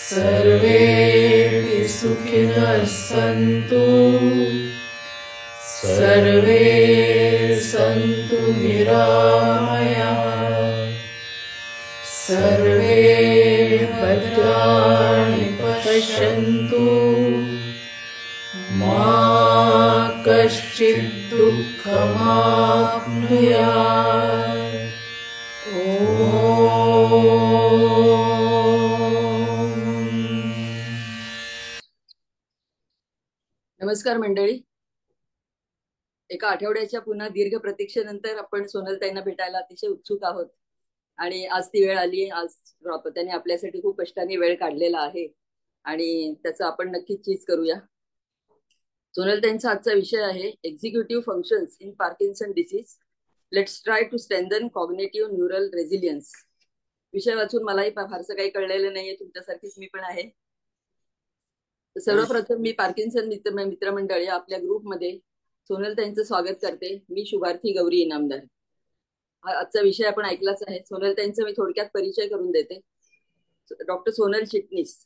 सर्वेपि सुखिनः सन्तु, सर्वे सन्तु निरामयाः, सर्वे भद्राणि पश्यन्तु, मा कश्चित् दुःखमाप्नुयात्। नमस्कार मंडळी. एका आठवड्याच्या पुन्हा दीर्घ प्रतीक्षेनंतर आपण सोनलताईंना भेटायला अतिशय उत्सुक आहोत आणि आज ती वेळ आली. आज त्यांनी आपल्यासाठी खूप कष्टाने वेळ काढलेला आहे आणि त्याचं आपण नक्कीच चीज करूया. सोनलताईंचा आजचा विषय आहे executive functions in Parkinson disease, let's try to strengthen cognitive neural resilience. विषय वाचून मलाही फारसं काही कळलेलं नाहीये, तुमच्यासारखीच मी पण आहे. सर्वप्रथम मी पार्किन्सन मित्रमंडळी आपल्या ग्रुपमध्ये सोनलताईंचं स्वागत करते. मी शुभार्थी गौरी इनामदार. आजचा विषय आपण ऐकलाच आहे. सोनलताईंचा मी थोडक्यात परिचय करून देते. डॉक्टर सोनल चिटणीस,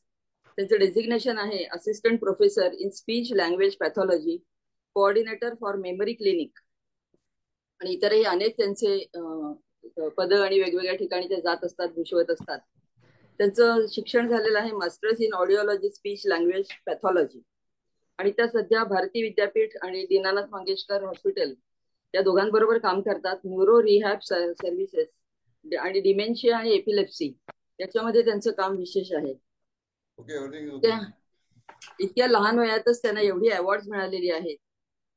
त्यांचं डेझिग्नेशन आहे assistant professor in speech language pathology, coordinator for memory clinic, आणि इतरही अनेक त्यांचे पद आणि वेगवेगळ्या ठिकाणी ते जात असतात, भूषवत असतात. त्यांचं शिक्षण झालेलं आहे masters in audiology speech language pathology, आणि त्या सध्या भारती विद्यापीठ आणि दीनानाथ मंगेशकर हॉस्पिटल या दोघांबरोबर काम करतात. न्यूरो रिहॅब सर्व्हिसेस आणि डिमेन्शिया आणि एपिलेप्सी याच्यामध्ये त्यांचं काम विशेष आहे. इतक्या लहान वयातच त्यांना एवढी अवॉर्ड मिळालेली आहेत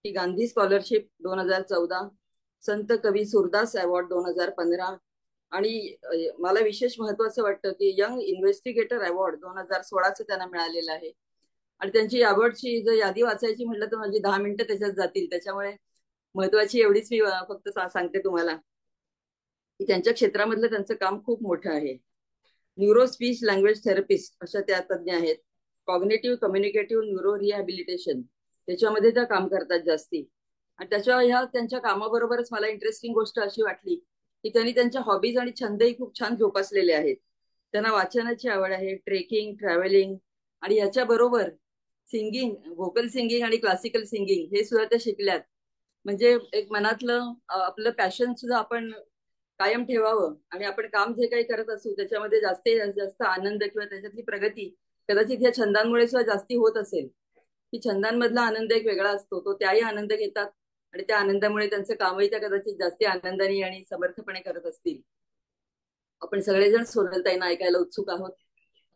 की गांधी स्कॉलरशिप 2014, संत कवी सुरदास अवॉर्ड 2015, आणि मला विशेष महत्वाचं वाटतं की यंग इन्व्हेस्टिगेटर अवॉर्ड 2016 त्यांना मिळालेलं आहे. आणि त्यांची अवॉर्डची जर यादी वाचायची म्हटलं तर माझी 10 मिनिटं त्याच्यात जातील. त्याच्यामुळे महत्वाची एवढीच मी फक्त सांगते तुम्हाला की त्यांच्या क्षेत्रामधलं त्यांचं काम खूप मोठं आहे. न्यूरो स्पीच लँग्वेज थेरपिस्ट अशा त्या तज्ज्ञ आहेत. कॉग्नेटिव्ह कम्युनिकेटिव्ह न्यूरो रिहॅबिलिटेशन त्याच्यामध्ये त्या काम करतात जास्ती. आणि ह्या त्यांच्या कामाबरोबरच मला इंटरेस्टिंग गोष्ट अशी वाटली की त्यांनी त्यांच्या हॉबीज आणि छंदही खूप छान जोपासलेले आहेत. त्यांना वाचनाची आवड आहे, ट्रेकिंग, ट्रॅव्हलिंग, आणि याच्याबरोबर सिंगिंग, व्होकल सिंगिंग आणि क्लासिकल सिंगिंग हे सुद्धा त्या शिकल्यात. म्हणजे एक मनातलं आपलं पॅशन सुद्धा आपण कायम ठेवावं आणि आपण काम जे काही करत असू त्याच्यामध्ये जास्तीत जास्त आनंद किंवा त्याच्यातली प्रगती कदाचित या छंदांमुळे सुद्धा जास्ती होत असेल. की छंदांमधला आनंद एक वेगळा असतो, तो त्याही आनंद घेतात आणि त्या आनंदामुळे त्यांचं कामही त्या कदाचित जास्ती आनंदाने आणि समर्थपणे करत असतील. आपण सगळेजण सोनलताईंना ऐकायला उत्सुक आहोत.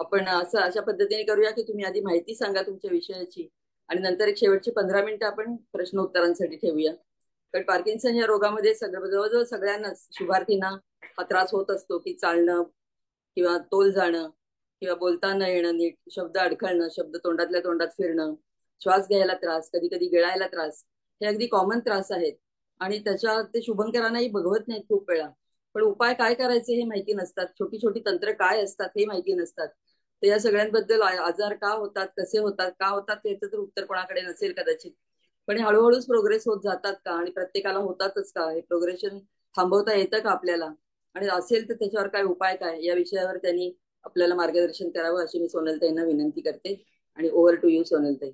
आपण अशा पद्धतीने करूया की तुम्ही आधी माहिती सांगा तुमच्या विषयाची आणि नंतर एक शेवटची 15 मिनिटं आपण प्रश्न उत्तरांसाठी ठेवूया. कारण पार्किन्सन या रोगामध्ये जवळजवळ सगळ्यांनाच, शुभार्थींना हा त्रास होत असतो की चालणं किंवा तोल जाणं किंवा बोलता न येणं, नीट शब्द अडखळणं, शब्द तोंडातल्या तोंडात फिरणं, श्वास घ्यायला त्रास, कधी कधी गिळायला त्रास, हे अगदी कॉमन त्रास आहेत. आणि त्याच्या ते शुभंकरांनाही बघवत नाहीत खूप वेळा. पण उपाय काय करायचे हे माहिती नसतात, छोटी छोटी तंत्र काय असतात हे माहिती नसतात. तर या सगळ्यांबद्दल आजार का होतात, कसे होतात, का होतात त्याचं तर उत्तर कोणाकडे नसेल कदाचित. पण हळूहळूच प्रोग्रेस होत जातात का आणि प्रत्येकाला होतातच का, हे प्रोग्रेशन थांबवता येतं का आपल्याला, आणि असेल तर त्याच्यावर काय उपाय काय, या विषयावर त्यांनी आपल्याला मार्गदर्शन करावं अशी मी सोनलताईंना विनंती करते. आणि ओव्हर टू यू सोनलताई.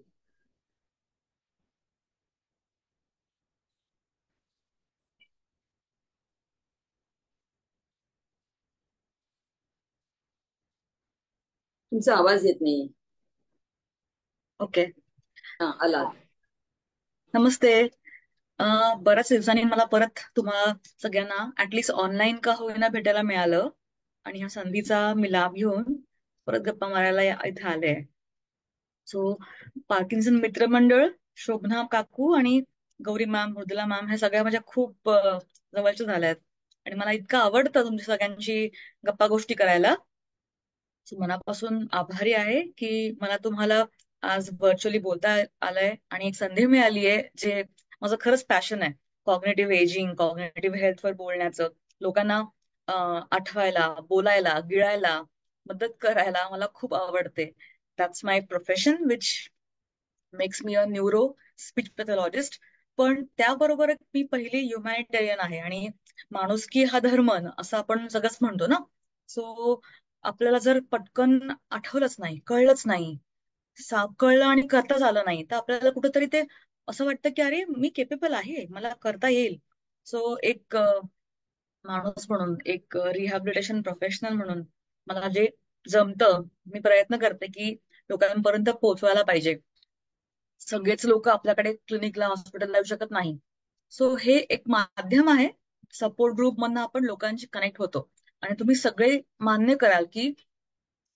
तुमचा आवाज येत नाही. ओके, हा आला. नमस्ते. बऱ्याच दिवसांनी मला परत तुम्हाला सगळ्यांना ऍटलिस्ट ऑनलाईन का होईना भेटायला मिळालं आणि ह्या संधीचा मी लाभ घेऊन परत गप्पा मारायला इथे आले. सो पार्किन्सन मित्रमंडळ, शोभना काकू आणि गौरी मॅम, मृदुला मॅम, ह्या सगळ्या माझ्या खूप जवळच्या झाल्यात आणि मला इतकं आवडतं तुमच्या सगळ्यांची गप्पा गोष्टी करायला. सो मनापासून आभारी आहे की मला तुम्हाला आज व्हर्च्युअली बोलता आलंय आणि एक संधी मिळाली आहे, जे माझं खरंच पॅशन आहे. कॉग्नेटिव्ह एजिंग, कॉग्नेटिव्ह हेल्थवर बोलण्याचं, लोकांना आठवायला, बोलायला, गिळायला, मदत करायला मला खूप आवडते. That's my profession which makes me a neuro speech pathologist. पण त्याबरोबर मी पहिली ह्युमॅनिटेरियन आहे, आणि माणुसकी हा धर्म असं आपण सगळंच म्हणतो ना. सो आपल्याला जर पटकन आठवलंच नाही, कळलंच नाही, कळलं आणि करताच आलं नाही, तर आपल्याला कुठेतरी ते असं वाटतं की अरे मी केपेबल आहे, मला करता येईल. सो एक माणूस म्हणून, एक रिहॅबिलिटेशन प्रोफेशनल म्हणून मला जे जमतं, मी प्रयत्न करते की लोकांपर्यंत पोहोचवायला पाहिजे. सगळेच लोक आपल्याकडे क्लिनिकला, हॉस्पिटलला येऊ शकत नाही. सो हे एक माध्यम आहे, सपोर्ट ग्रुप मधनं आपण लोकांशी कनेक्ट होतो. आणि तुम्ही सगळे मान्य कराल की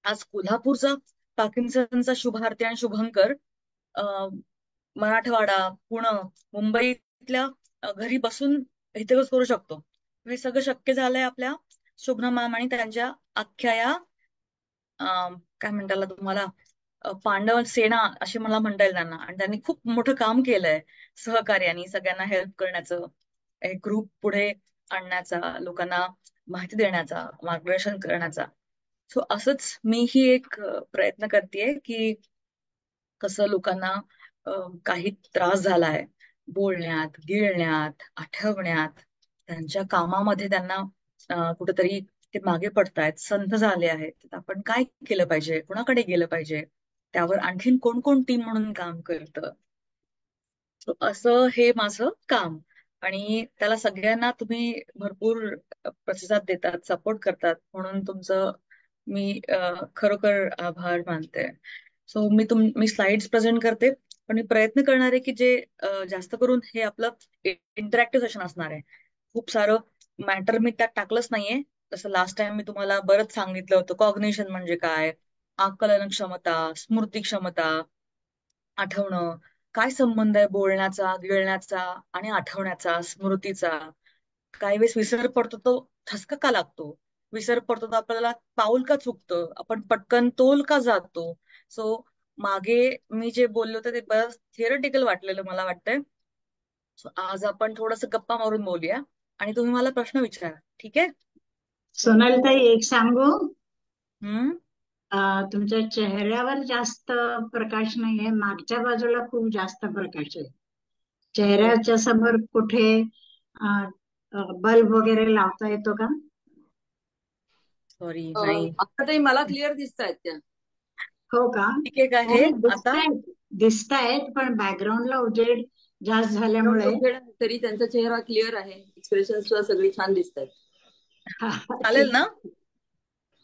आज कोल्हापूरचा पार्किन्सनचा शुभार्थी आणि शुभंकर मराठवाडा, पुणे, मुंबईतल्या घरी बसून इथे करू शकतो. हे सगळं शक्य झालंय आपल्या शोभना मॅम आणि त्यांच्या अख्ख्या या काय म्हणताला तुम्हाला, पांडव सेना अशी मला म्हणता येईल त्यांना. आणि त्यांनी खूप मोठं काम केलंय सहकार्याने, सगळ्यांना हेल्प करण्याचं, एक ग्रुप पुढे आणण्याचा, लोकांना माहिती देण्याचा, मार्गदर्शन करण्याचा. सो असंच मीही एक प्रयत्न करतेय की कसं लोकांना काही त्रास झालाय बोलण्यात, गिळण्यात, आठवण्यात, त्यांच्या कामामध्ये त्यांना कुठेतरी ते मागे पडतायत, संथ झाले आहेत, तर आपण काय केलं पाहिजे, कुणाकडे गेलं पाहिजे, त्यावर आणखीन कोण कोण टीम म्हणून काम करतं. असं हे माझं काम. आणि त्याला सगळ्यांना तुम्ही भरपूर प्रतिसाद देतात, सपोर्ट करतात, म्हणून तुमचं मी खरोखर आभार मानते. सो मी स्लाइड्स प्रेझेंट करते, पण मी प्रयत्न करणार आहे की जे जास्त करून हे आपलं इंटरॅक्टिव्ह सेशन असणार आहे. खूप सारं मॅटर मी त्यात टाकलंच नाहीये. जसं लास्ट टाइम मी तुम्हाला बरंच सांगितलं होतं, कॉग्निशन म्हणजे काय, आकलन क्षमता, स्मृती क्षमता, आठवणं, काय संबंध आहे बोलण्याचा, गिळण्याचा आणि आठवण्याचा, स्मृतीचा. काही वेळेस विसर पडतो, तो ठसका का लागतो, विसर पडतो तर आपल्याला पाऊल का चुकतं, आपण पटकन तोल का जातो. सो मागे मी जे बोलले होते ते बरंच थिअरटिकल वाटलेलं मला वाटतंय. सो आज आपण थोडस गप्पा मारून बोलूया, आणि तुम्ही मला प्रश्न विचारा, ठीक आहे? सोनालीताई, एक सांगू? हम्म. तुमच्या चेहऱ्यावर जास्त प्रकाश नाहीये, मागच्या बाजूला खूप जास्त प्रकाश आहे. चेहऱ्याच्या समोर कुठे बल्ब वगैरे लावता येतो का? सॉरी, नाही. आता ताई मला क्लिअर दिसतायत त्या. हो का? ठीक आहे का हे आता? दिसतायत, पण बॅकग्राऊंडला उजेड जास्त झाल्यामुळे तरी त्यांचा चेहरा क्लिअर आहे, एक्सप्रेशन सुद्धा सगळी छान दिसत आहेत. चालेल ना?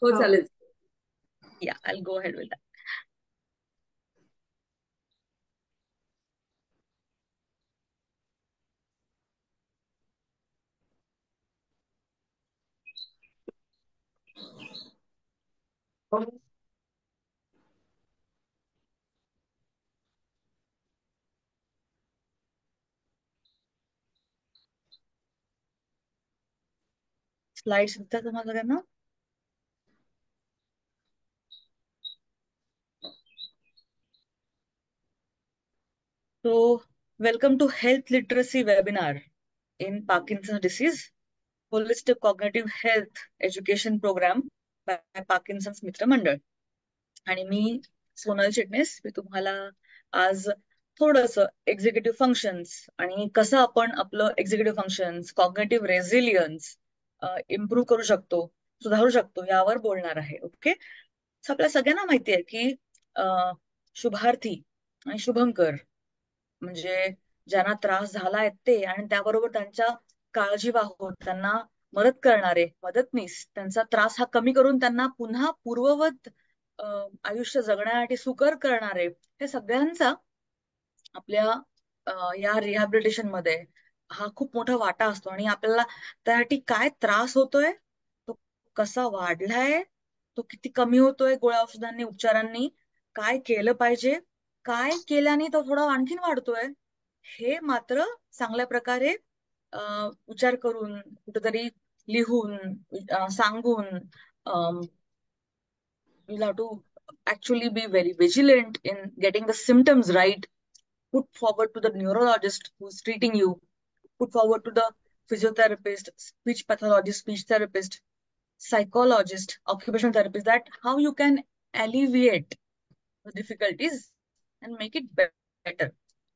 हो चालेल. या, I'll go ahead with that. Slides दिसतात तुम्हाला सगळ्यांना? So, welcome to Health Literacy Webinar in Parkinson's Disease, Holistic Cognitive Health Education Program by Parkinson's मित्र मंडळ. आणि मी सोनल चिटणीस, मी तुम्हाला आज थोडस एक्झिक्युटिव्ह फंक्शन्स आणि कसं आपण आपलं executive functions, cognitive resilience improve करू शकतो, सुधारू शकतो, यावर बोलणार आहे. ओके. आपल्या सगळ्यांना माहिती आहे की शुभार्थी आणि शुभंकर म्हणजे ज्यांना त्रास झालाय ते, आणि त्याबरोबर त्यांच्या काळजीवाहू, त्यांना मदत करणारे मदतनीस, त्यांचा त्रास हा कमी करून त्यांना पुन्हा पूर्ववत आयुष्य जगण्यासाठी सुकर करणारे, हे सगळ्यांचा आपल्या या रिहॅबिलिटेशन मध्ये हा खूप मोठा वाटा असतो. आणि आपल्याला त्यासाठी काय त्रास होतोय, तो कसा वाढलाय, तो किती कमी होतोय गोळ्या औषधांनी, उपचारांनी, काय केलं पाहिजे, काय केल्याने तो थोडा आणखीन वाढतोय, हे मात्र चांगल्या प्रकारे विचार करून, कुठेतरी लिहून, सांगून, you'll have to actually be very vigilant in getting the symptoms right, put forward to the neurologist who's treating you, put forward to the physiotherapist, speech pathologist, speech therapist, psychologist, occupational therapist, that how you can alleviate the difficulties and make it better.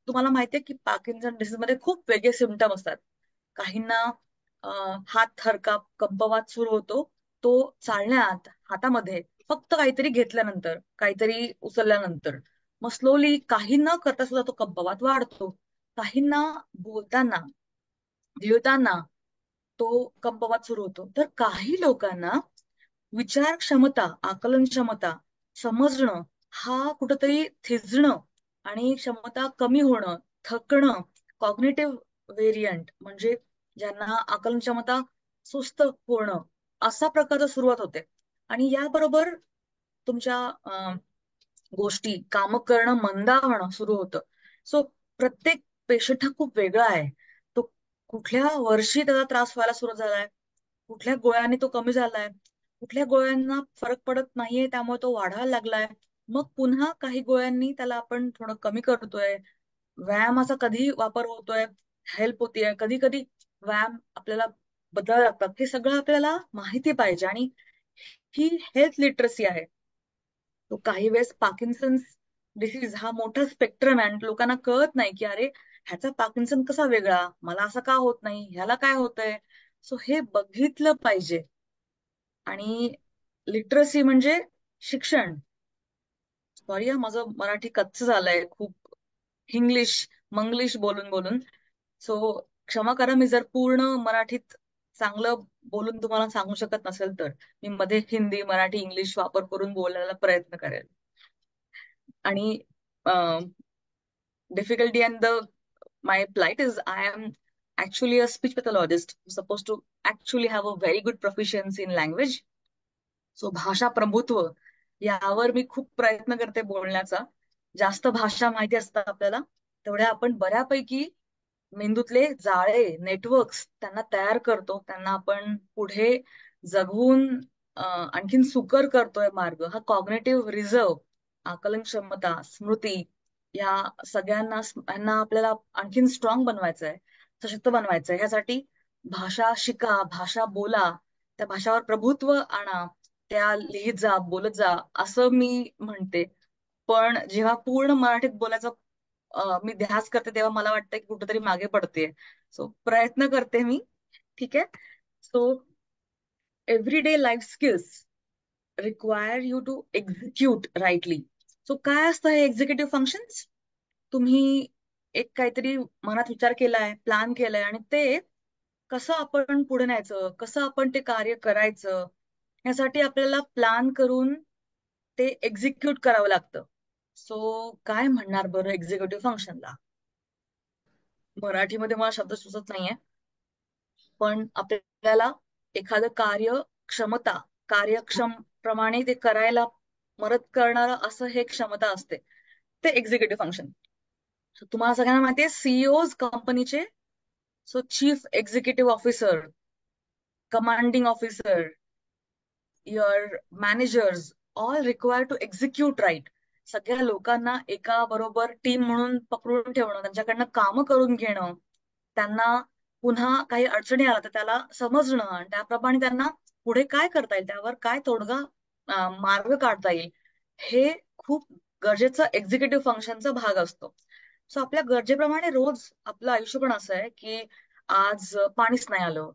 तुम्हाला माहितीये की Parkinson disease मध्ये खूप वेगळे symptom असतात. काहींना हात थरकाप कंपवात सुरू होतो, तो चालण्यात हातामध्ये फक्त काहीतरी घेतल्यानंतर, काहीतरी उचलल्यानंतर. मग स्लोली काही न करता सुद्धा तो कंपवात वाढतो. काहींना बोलताना, लिहिताना तो कंपवात सुरू होतो. तर काही लोकांना विचार क्षमता, आकलन क्षमता, समजणं हा कुठंतरी थिजणं आणि क्षमता कमी होणं, थकणं, कॉग्निटिव्ह व्हेरियंट म्हणजे ज्यांना आकलन क्षमता सुस्त होणं, असा प्रकारचा सुरुवात होते. आणि याबरोबर तुमच्या गोष्टी काम करणं मंदावणं सुरू होतं. सो प्रत्येक पेशंट हा खूप वेगळा आहे. तो कुठल्या वर्षी त्याचा त्रास व्हायला सुरू झालाय, कुठल्या गोळ्यांनी तो कमी झालाय, कुठल्या गोळ्यांना फरक पडत नाहीये त्यामुळे तो वाढायला लागलाय, मग पुन्हा काही गोळ्यांनी त्याला आपण थोडं कमी करतोय, व्यायामाचा कधी वापर होतोय, हेल्प होतीये, कधी कधी व्यायाम आपल्याला बदलायला लागतात. हे सगळं आपल्याला माहिती पाहिजे आणि ही हेल्थ लिटरसी आहे. तो काही वेळेस पार्किन्सन्स डिसीज हा मोठा स्पेक्ट्रम आहे आणि लोकांना कळत नाही की अरे ह्याचा पार्किन्सन कसा वेगळा, मला असं का होत नाही, ह्याला काय होतंय. सो हे बघितलं पाहिजे. आणि लिटरसी म्हणजे शिक्षण. सॉरी माझं मराठी कच्च झालंय खूप, इंग्लिश मंग्लिश बोलून बोलून. सो क्षमा करा मी जर पूर्ण मराठीत चांगलं बोलून तुम्हाला सांगू शकत नसेल तर मी मध्ये हिंदी मराठी इंग्लिश वापर करून बोलायला प्रयत्न करेल. आणि difficulty and the my plight is I am actually a speech pathologist who's supposed to actually have a very good proficiency in language. So भाषा प्रभुत्व यावर मी खूप प्रयत्न करते बोलण्याचा. जास्त भाषा माहिती असतात आपल्याला तेवढ्या आपण बऱ्यापैकी मेंदूतले जाळे नेटवर्क्स त्यांना तयार करतो, त्यांना आपण पुढे जगवून आणखीन सुकर करतोय मार्ग. हा कॉग्नेटिव्ह रिझर्व, आकलन क्षमता, स्मृती या सगळ्यांना यांना आपल्याला आणखीन स्ट्रॉंग बनवायचं आहे, सशक्त बनवायचं आहे. ह्यासाठी भाषा शिका, भाषा बोला, त्या भाषावर प्रभुत्व आणा, त्या लिहित जा, बोलत जा असं मी म्हणते. पण जेव्हा पूर्ण मराठीत बोलायचा मी ध्यास करते तेव्हा मला वाटतं की कुठेतरी मागे पडते. सो प्रयत्न करते मी. ठीक आहे. So everyday life skills require you to execute rightly. सो काय असतं हे एक्झिक्युटिव्ह फंक्शन्स? तुम्ही एक काहीतरी मनात विचार केलाय, प्लॅन केलाय आणि ते कसं आपण पुढे न्यायचं, कसं आपण ते कार्य करायचं, यासाठी आपल्याला प्लॅन करून ते एक्झिक्यूट करावं लागतं. सो काय म्हणणार बरं एक्झिक्युटिव्ह फंक्शनला? मराठीमध्ये मला शब्द सुचत नाहीये, पण आपल्याला एखादं कार्य क्षमता, कार्यक्षम प्रमाणे ते करायला मदत करणारं असं हे क्षमता असते, ते एक्झिक्युटिव्ह फंक्शन. तुम्हाला सगळ्यांना माहितीये सीईओज कंपनीचे, so chief executive officer, commanding officer, your managers all require to execute right. सगळ्या लोकांना एका बरोबर टीम म्हणून पकडून ठेवणं, त्यांच्याकडनं कामं करून घेणं, त्यांना पुन्हा काही अडचणी आल्या तर त्याला समजणं आणि त्याप्रमाणे त्यांना पुढे काय करता येईल, त्यावर काय तोडगा मार्ग काढता येईल, हे खूप गरजेचं एक्झिक्युटिव्ह फंक्शनचा भाग असतो. सो आपल्या गरजेप्रमाणे रोज आपलं आयुष्य पण असं आहे की आज पाणीच नाही आलं.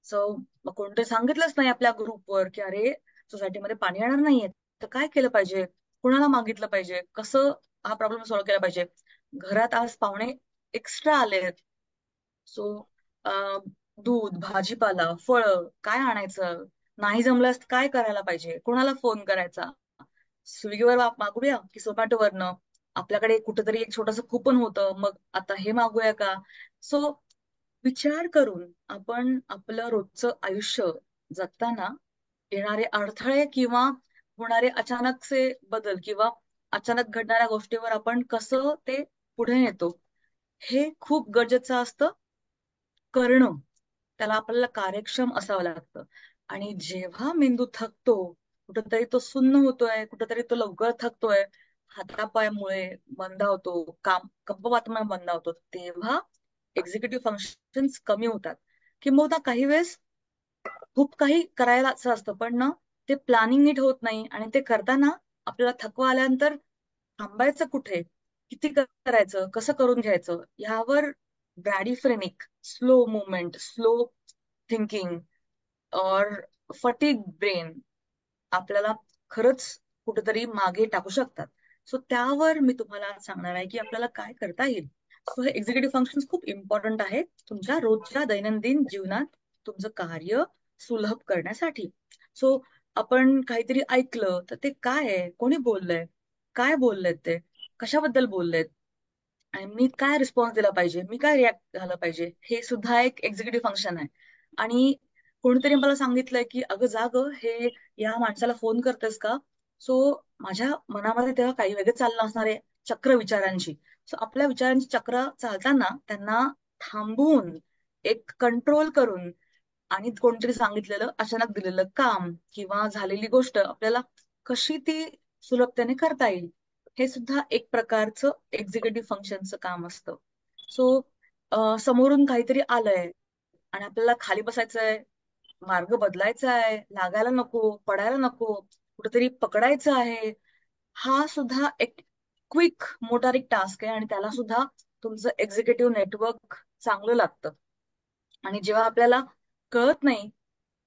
सो मग कोणते सांगितलंच नाही आपल्या ग्रुपवर की अरे सोसायटीमध्ये पाणी येणार नाहीये, तर काय केलं पाहिजे, कुणाला मागितलं पाहिजे, कसं हा प्रॉब्लेम सॉल्व्ह केला पाहिजे. घरात आज पाहुणे एक्स्ट्रा आलेत. सो दूध, भाजीपाला, फळं काय आणायचं, नाही जमल्यास काय करायला पाहिजे, कोणाला फोन करायचा, स्विगीवर मागूया की झोमॅटोवरनं, आपल्याकडे कुठेतरी एक छोटस कुपन होतं मग आता हे मागूया का. सो विचार करून आपण आपलं रोजचं आयुष्य जगताना येणारे अडथळे किंवा होणारे अचानकचे बदल किंवा अचानक घडणाऱ्या गोष्टीवर आपण कसं ते पुढे नेतो हे खूप गरजेचं असतं करणं. त्याला आपल्याला कार्यक्षम असावं लागतं. आणि जेव्हा मेंदू थकतो, कुठंतरी तो सुन्न होतोय, कुठंतरी तो लवकर थकतोय, हातापायामुळे मंदावतो, कंपवातामुळे मंदावतो, तेव्हा एक्झिक्युटिव्ह फंक्शन्स कमी होतात. किंबहुना काही वेळेस खूप काही करायला असं असतं पण ना ते प्लॅनिंग नीट होत नाही आणि ते करताना आपल्याला थकवा आल्यानंतर थांबायचं कुठे, किती करायचं, कसं करून घ्यायचं, ह्यावर ब्रॅडिफ्रेनिक, स्लो मुवमेंट, स्लो थिंकिंग और फटीग ब्रेन आपल्याला खरंच कुठेतरी मागे टाकू शकतात. सो त्यावर मी तुम्हाला आज सांगणार आहे की आपल्याला काय करता येईल. सो हे एक्झिक्युटिव्ह फंक्शन खूप इम्पॉर्टंट आहेत तुमच्या रोजच्या दैनंदिन जीवनात तुमचं कार्य सुलभ करण्यासाठी. सो आपण काहीतरी ऐकलं तर ते काय आहे, कोणी बोललंय, काय बोललेत ते, कशाबद्दल बोललेत, आणि मी काय रिस्पॉन्स दिला पाहिजे, मी काय रिॲक्ट झालं पाहिजे, हे सुद्धा एक एक्झिक्युटिव्ह फंक्शन आहे. आणि कोणीतरी मला सांगितलंय की अगं जा ग, हे या माणसाला फोन करतेस का. सो माझ्या मनामध्ये तेव्हा काही वेगळं चाललं असणार आहे, चक्र विचारांची. सो आपल्या विचारांची चक्र चालताना त्यांना थांबवून, एक कंट्रोल करून, आणि कोणतरी सांगितलेलं अचानक दिलेलं काम किंवा झालेली गोष्ट आपल्याला कशी ती सुलभतेने करता येईल, हे सुद्धा एक प्रकारचं एक्झिक्युटिव्ह फंक्शनचं काम असतं. सो समोरून काहीतरी आलंय आणि आपल्याला खाली बसायचंय, मार्ग बदलायचा आहे, लागायला नको, पडायला नको, कुठेतरी पकडायचं आहे, हा सुद्धा एक क्विक मोटारिक टास्क आहे आणि त्याला सुद्धा तुमचं एक्झिक्युटिव्ह नेटवर्क चांगलं लागतं. आणि जेव्हा आपल्याला कळत नाही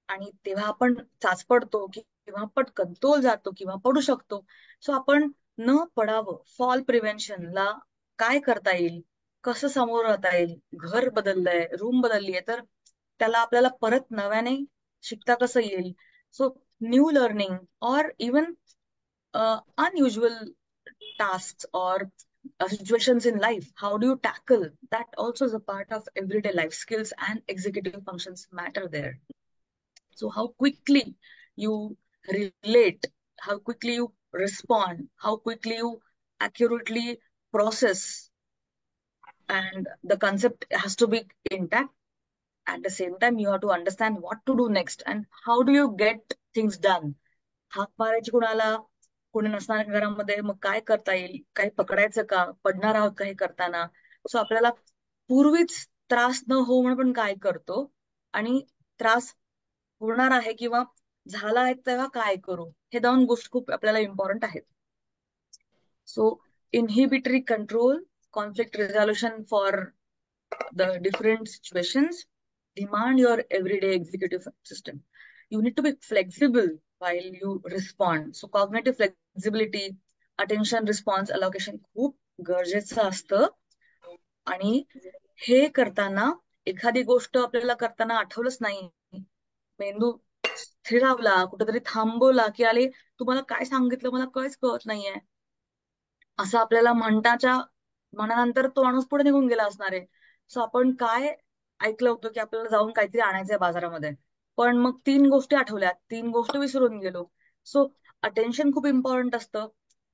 आणि तेव्हा आपण चाचपडतो किंवा पटकन तोल जातो किंवा पडू शकतो. सो आपण न पडावं, फॉल प्रिव्हेन्शनला काय करता येईल, कसं समोर राहता येईल, घर बदललंय, रूम बदलली आहे तर त्याला आपल्याला परत नव्याने शिकता कसं येईल. सो न्यू लर्निंग और even unusual tasks or situations in life, how do you tackle that also is a part of everyday life skills, and executive functions matter there. So how quickly you relate, how quickly you respond, how quickly you accurately process, and the concept has to be intact. At the same time, you have to understand what to do next and how do you get things done. हाक मारायची कुणाला, कोणी नसणार घरामध्ये, मग काय करता येईल, काही पकडायचं का, पडणार आहोत काही करताना. सो आपल्याला पूर्वीच त्रास न होऊ म्हणून आपण काय करतो, आणि त्रास होणार आहे किंवा झाला आहे तेव्हा काय करू, हे दोन गोष्टी खूप आपल्याला इम्पॉर्टंट आहेत. So inhibitory control, conflict resolution for the different situations demand your everyday executive system. You need to be flexible while you respond. So cognitive flexibility, attention response allocation खूप गरजेचं असतं. आणि हे करताना एखादी गोष्ट आपल्याला करताना आठवलंच नाही, मेंदू स्थिरावला, कुठेतरी थांबवला की आले तुम्हाला काय सांगितलं मला काहीच कळत नाहीये, असं आपल्याला म्हणताच्या मनानंतर तो माणूस पुढे निघून गेला असणार आहे. सो आपण काय ऐकलं होतं की आपल्याला जाऊन काहीतरी आणायचंय बाजारामध्ये, पण मग तीन गोष्टी आठवल्या, तीन गोष्टी विसरून गेलो. सो अटेन्शन खूप इम्पॉर्टंट असतं,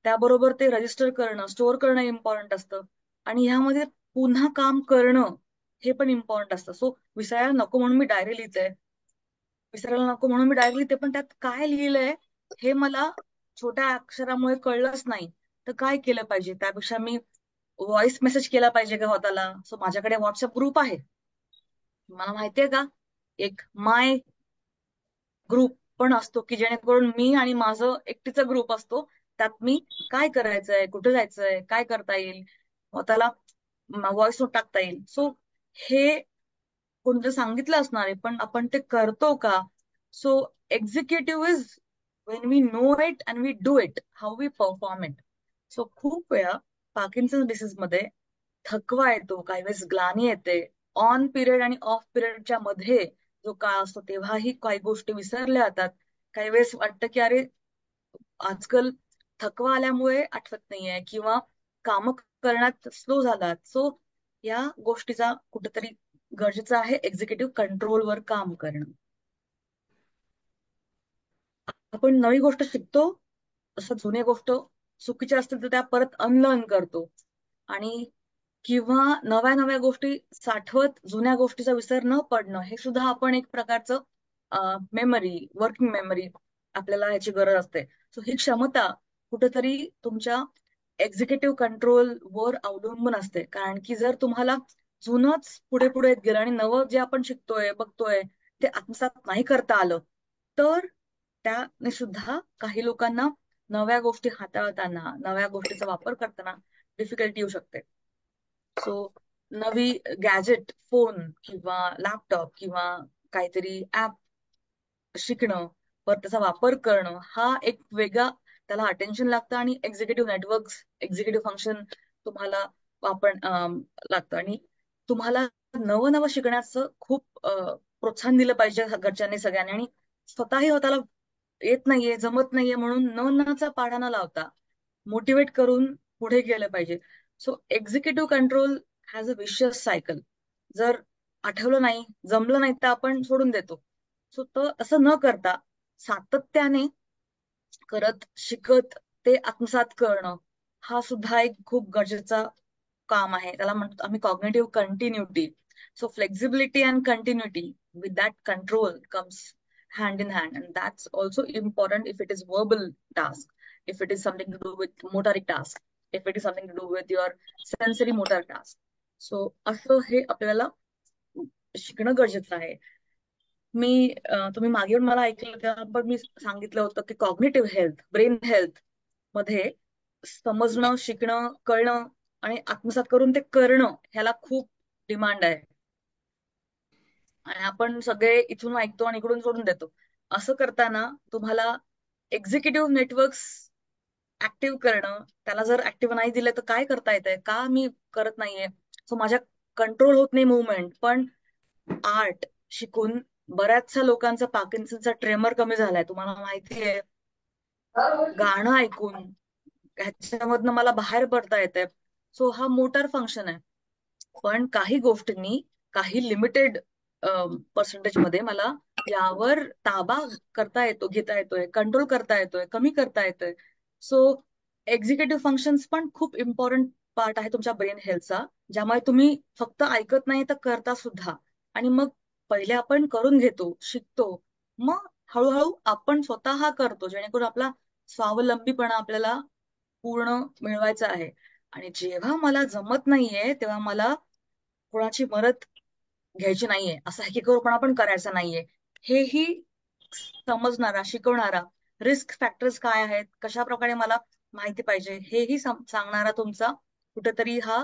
त्याबरोबर ते रजिस्टर करणं, स्टोअर करणं इम्पॉर्टंट असतं, आणि ह्यामध्ये पुन्हा काम करणं हे पण इम्पॉर्टंट असतं. सो विसरायला नको म्हणून मी डायरी लिहिते, विसरायला नको म्हणून मी डायरी लिहिते, पण त्यात काय लिहिलंय हे मला छोट्या अक्षरामुळे कळलंच नाही, तर काय केलं पाहिजे. त्यापेक्षा मी व्हॉइस मेसेज केला पाहिजे का स्वतःला. सो माझ्याकडे व्हॉट्सअप ग्रुप आहे, मला माहितीये का, एक माय ग्रुप पण असतो की जेणेकरून मी आणि माझं एकटीचा ग्रुप असतो, त्यात मी काय करायचंय, कुठे जायचंय, काय करता येईल, स्वतःला व्हॉइस नोट टाकता येईल. सो हे कोणतं सांगितलं असणार आहे पण आपण ते करतो का. So executive is when we know it and we do it, how we perform it. So खूप वेळा पार्किन्सन डिसीज मध्ये थकवा येतो, काही वेळेस ग्लानी येते, ऑन पिरियड आणि ऑफ पिरियडच्या मध्ये जो काळ असतो तेव्हाही काही गोष्टी विसरल्या जातात. काही वेळेस वाटतं की अरे आजकाल थकवा आल्यामुळे आठवत नाहीये किंवा काम करण्यात स्लो झालात. सो या गोष्टीचा कुठेतरी गरजेचं आहे एक्झिक्युटिव्ह कंट्रोलवर काम करणं. आपण नवी गोष्ट शिकतो, तसं जुने गोष्ट चुकीच्या असतील तर त्या परत अनलर्न करतो, आणि किंवा नव्या नव्या गोष्टी साठवत जुन्या गोष्टीचा विसर न पडणं, हे सुद्धा आपण एक प्रकारचं मेमरी, वर्किंग मेमरी आपल्याला ह्याची गरज असते. सो ही क्षमता कुठेतरी तुमच्या एक्झिक्युटिव्ह कंट्रोल वर अवलंबून असते, कारण की जर तुम्हाला जुनच पुढे पुढे येत गेलं आणि नवं जे आपण शिकतोय बघतोय ते आत्मसात नाही करता आलं, तर त्याने सुद्धा काही लोकांना नव्या गोष्टी हाताळताना, नव्या गोष्टीचा वापर करताना डिफिकल्टी येऊ शकते. सो नवी गॅजेट, फोन किंवा लॅपटॉप किंवा काहीतरी ऍप शिकणं, परत त्याचा वापर करणं, हा एक वेगळा त्याला अटेन्शन लागतं आणि एक्झिक्युटिव्ह नेटवर्क, एक्झिक्युटिव्ह फंक्शन तुम्हाला लागतं. आणि तुम्हाला नवं नवं शिकण्याचं खूप प्रोत्साहन दिलं पाहिजे घरच्यांनी सगळ्यांनी. आणि स्वतःही स्वतःला येत नाहीये, जमत नाहीये म्हणून न नचा पाढा न लावता मोटिवेट करून पुढे गेलं पाहिजे. So executive control has a vicious cycle. जर आठवलं नाही, जमलं नाही तर आपण सोडून देतो. सो असं न करता सातत्याने करत शिकत ते आत्मसात करणं, हा सुद्धा एक खूप गरजेचा काम आहे. त्याला म्हणतो आम्ही cognitive continuity. So flexibility and continuity with that control comes hand in hand, and that's also important if it is verbal task, if it is something to do with motoric task, if it is something to do with your sensory motor task. So असं हे आपल्याला शिकणं गरजेचं आहे. तुम्ही मागे मला ऐकलं तेव्हा पण मी सांगितलं होतं की कॉग्निटिव्ह हेल्थ, ब्रेन हेल्थ मध्ये समजणं, शिकणं, कळणं आणि आत्मसात करून ते करणं ह्याला खूप डिमांड आहे. आणि आपण सगळे इथून ऐकतो आणि इकडून सोडून देतो. असं करताना तुम्हाला एक्झिक्युटिव्ह नेटवर्क्स ऍक्टिव्ह करणं, त्याला जर ऍक्टिव्ह नाही दिलं तर काय करता येतंय, का मी करत नाहीये. सो माझ्या कंट्रोल होत नाही मुवमेंट. पण आर्ट शिकून बऱ्याचशा लोकांचा पार्किन्सनचा ट्रेमर कमी झालाय, तुम्हाला माहिती आहे. गाणं ऐकून ह्याच्यामधनं मला बाहेर पडता येतंय. सो हा मोटर फंक्शन आहे. पण काही गोष्टींनी, काही लिमिटेड पर्सेंटेज मध्ये मला यावर ताबा करता येतो, घेता येतोय, कंट्रोल करता येतोय, कमी करता येतोय. सो एक्झिक्युटिव्ह फंक्शन्स पण खूप इम्पॉर्टंट पार्ट आहे तुमच्या ब्रेन हेल्थचा, ज्यामुळे तुम्ही फक्त ऐकत नाही तर करता सुद्धा. आणि मग पहिले आपण करून घेतो, शिकतो, मग हळूहळू आपण स्वतः करतो, जेणेकरून आपला स्वावलंबीपणा आपल्याला पूर्ण मिळवायचा आहे. आणि जेव्हा मला जमत नाहीये तेव्हा मला कोणाची मदत घ्यायची नाहीये, असा हकीकरपणा पण करायचा नाहीये. हेही समजणारा, शिकवणारा, रिस्क फॅक्टर्स काय आहेत, कशा प्रकारे मला माहिती पाहिजे, हेही सांगणारा तुमचा कुठेतरी हा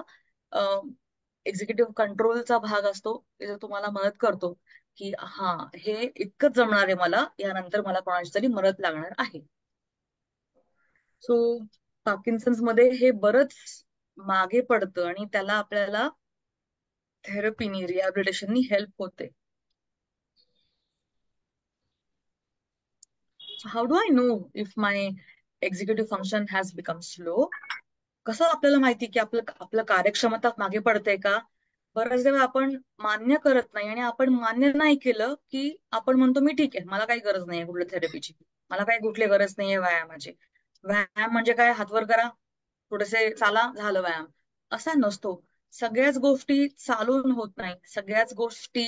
एक्झिक्युटिव्ह कंट्रोलचा भाग असतो. ते जर तुम्हाला मदत करतो की हा हे इतकंच जमणार आहे मला, यानंतर मला कोणाची तरी मदत लागणार आहे. सो पार्किन्सन्स मध्ये हे बरंच मागे पडतं आणि त्याला आपल्याला थेरपीनी, रिहॅबिलिटेशननी हेल्प होते. How do I know if my executive function has become slow? कसं आपल्याला माहिती की आपलं कार्यक्षमता मागे पडते का? बऱ्याच वेळा आपण मान्य करत नाही, आणि आपण मान्य नाही केलं की आपण म्हणतो मी ठीक आहे, मला काही गरज नाहीये कुठल्या थेरपीची, मला काही कुठली गरज नाहीये व्यायामाची. व्यायाम म्हणजे काय, हातवर करा, थोडेसे चाला, झालं व्यायाम, असा नसतो. सगळ्याच गोष्टी चालून होत नाही, सगळ्याच गोष्टी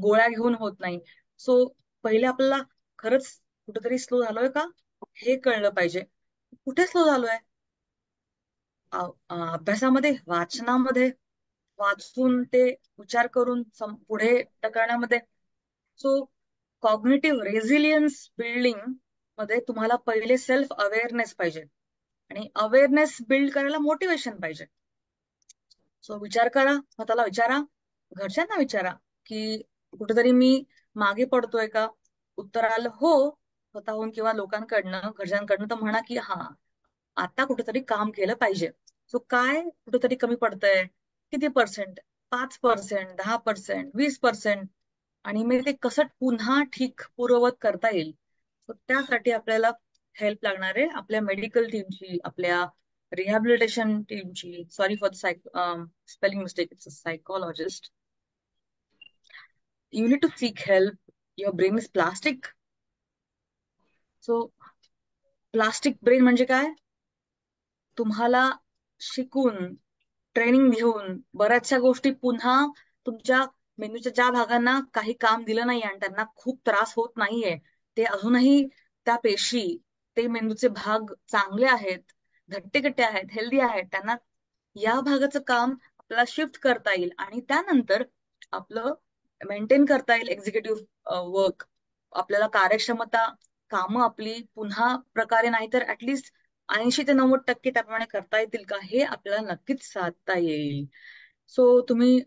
गोळ्या घेऊन होत नाही. सो पहिले आपल्याला खरंच कुठेतरी स्लो झालोय का हे कळलं पाहिजे. कुठे स्लो झालोय? अभ्यासामध्ये, वाचनामध्ये, वाचून ते विचार करून पुढे ढकलण्यामध्ये. सो कॉग्निटिव्ह रेझिलियन्स बिल्डिंग मध्ये तुम्हाला पहिले सेल्फ अवेअरनेस पाहिजे, आणि अवेअरनेस बिल्ड करायला मोटिवेशन पाहिजे. सो विचार करा, स्वतःला विचारा, घरच्यांना विचारा की कुठेतरी मी मागे पडतोय का. उत्तर आलं हो, स्वतःहून किंवा लोकांकडनं, घरच्यांकडनं, तर म्हणा की हा आता कुठेतरी काम केलं पाहिजे. सो काय कुठेतरी कमी पडतंय, किती पर्सेंट, 5%, 10%, 20%, आणि मग ते कसं पुन्हा ठीक पूर्ववत करता येईल. सो त्यासाठी आपल्याला हेल्प लागणार आहे आपल्या मेडिकल टीमची, आपल्या रिहॅबिलिटेशन टीमची. Sorry for spelling mistake, it's a psychologist. You need to seek help. Your brain is plastic. So plastic brain म्हणजे काय? तुम्हाला शिकून, ट्रेनिंग घेऊन बऱ्याचशा गोष्टी पुन्हा तुमच्या मेंदूच्या ज्या भागांना काही काम दिलं नाही आणि त्यांना खूप त्रास होत नाहीये, ते अजूनही त्या पेशी, ते मेंदूचे भाग चांगले आहेत, घट्टे आहेत, हेल्दी आहेत, त्यांना या भागाचं काम आपल्याला शिफ्ट करता येईल, आणि त्यानंतर आपलं मेंटेन करता येईल एक्झिक्युटिव्ह वर्क. आपल्याला कार्यक्षमता, कामं आपली पुन्हा प्रकारे नाही तर ऍटलिस्ट 80 ते 90% त्याप्रमाणे करता येतील का, हे आपल्याला नक्कीच साधता येईल. सो तुम्ही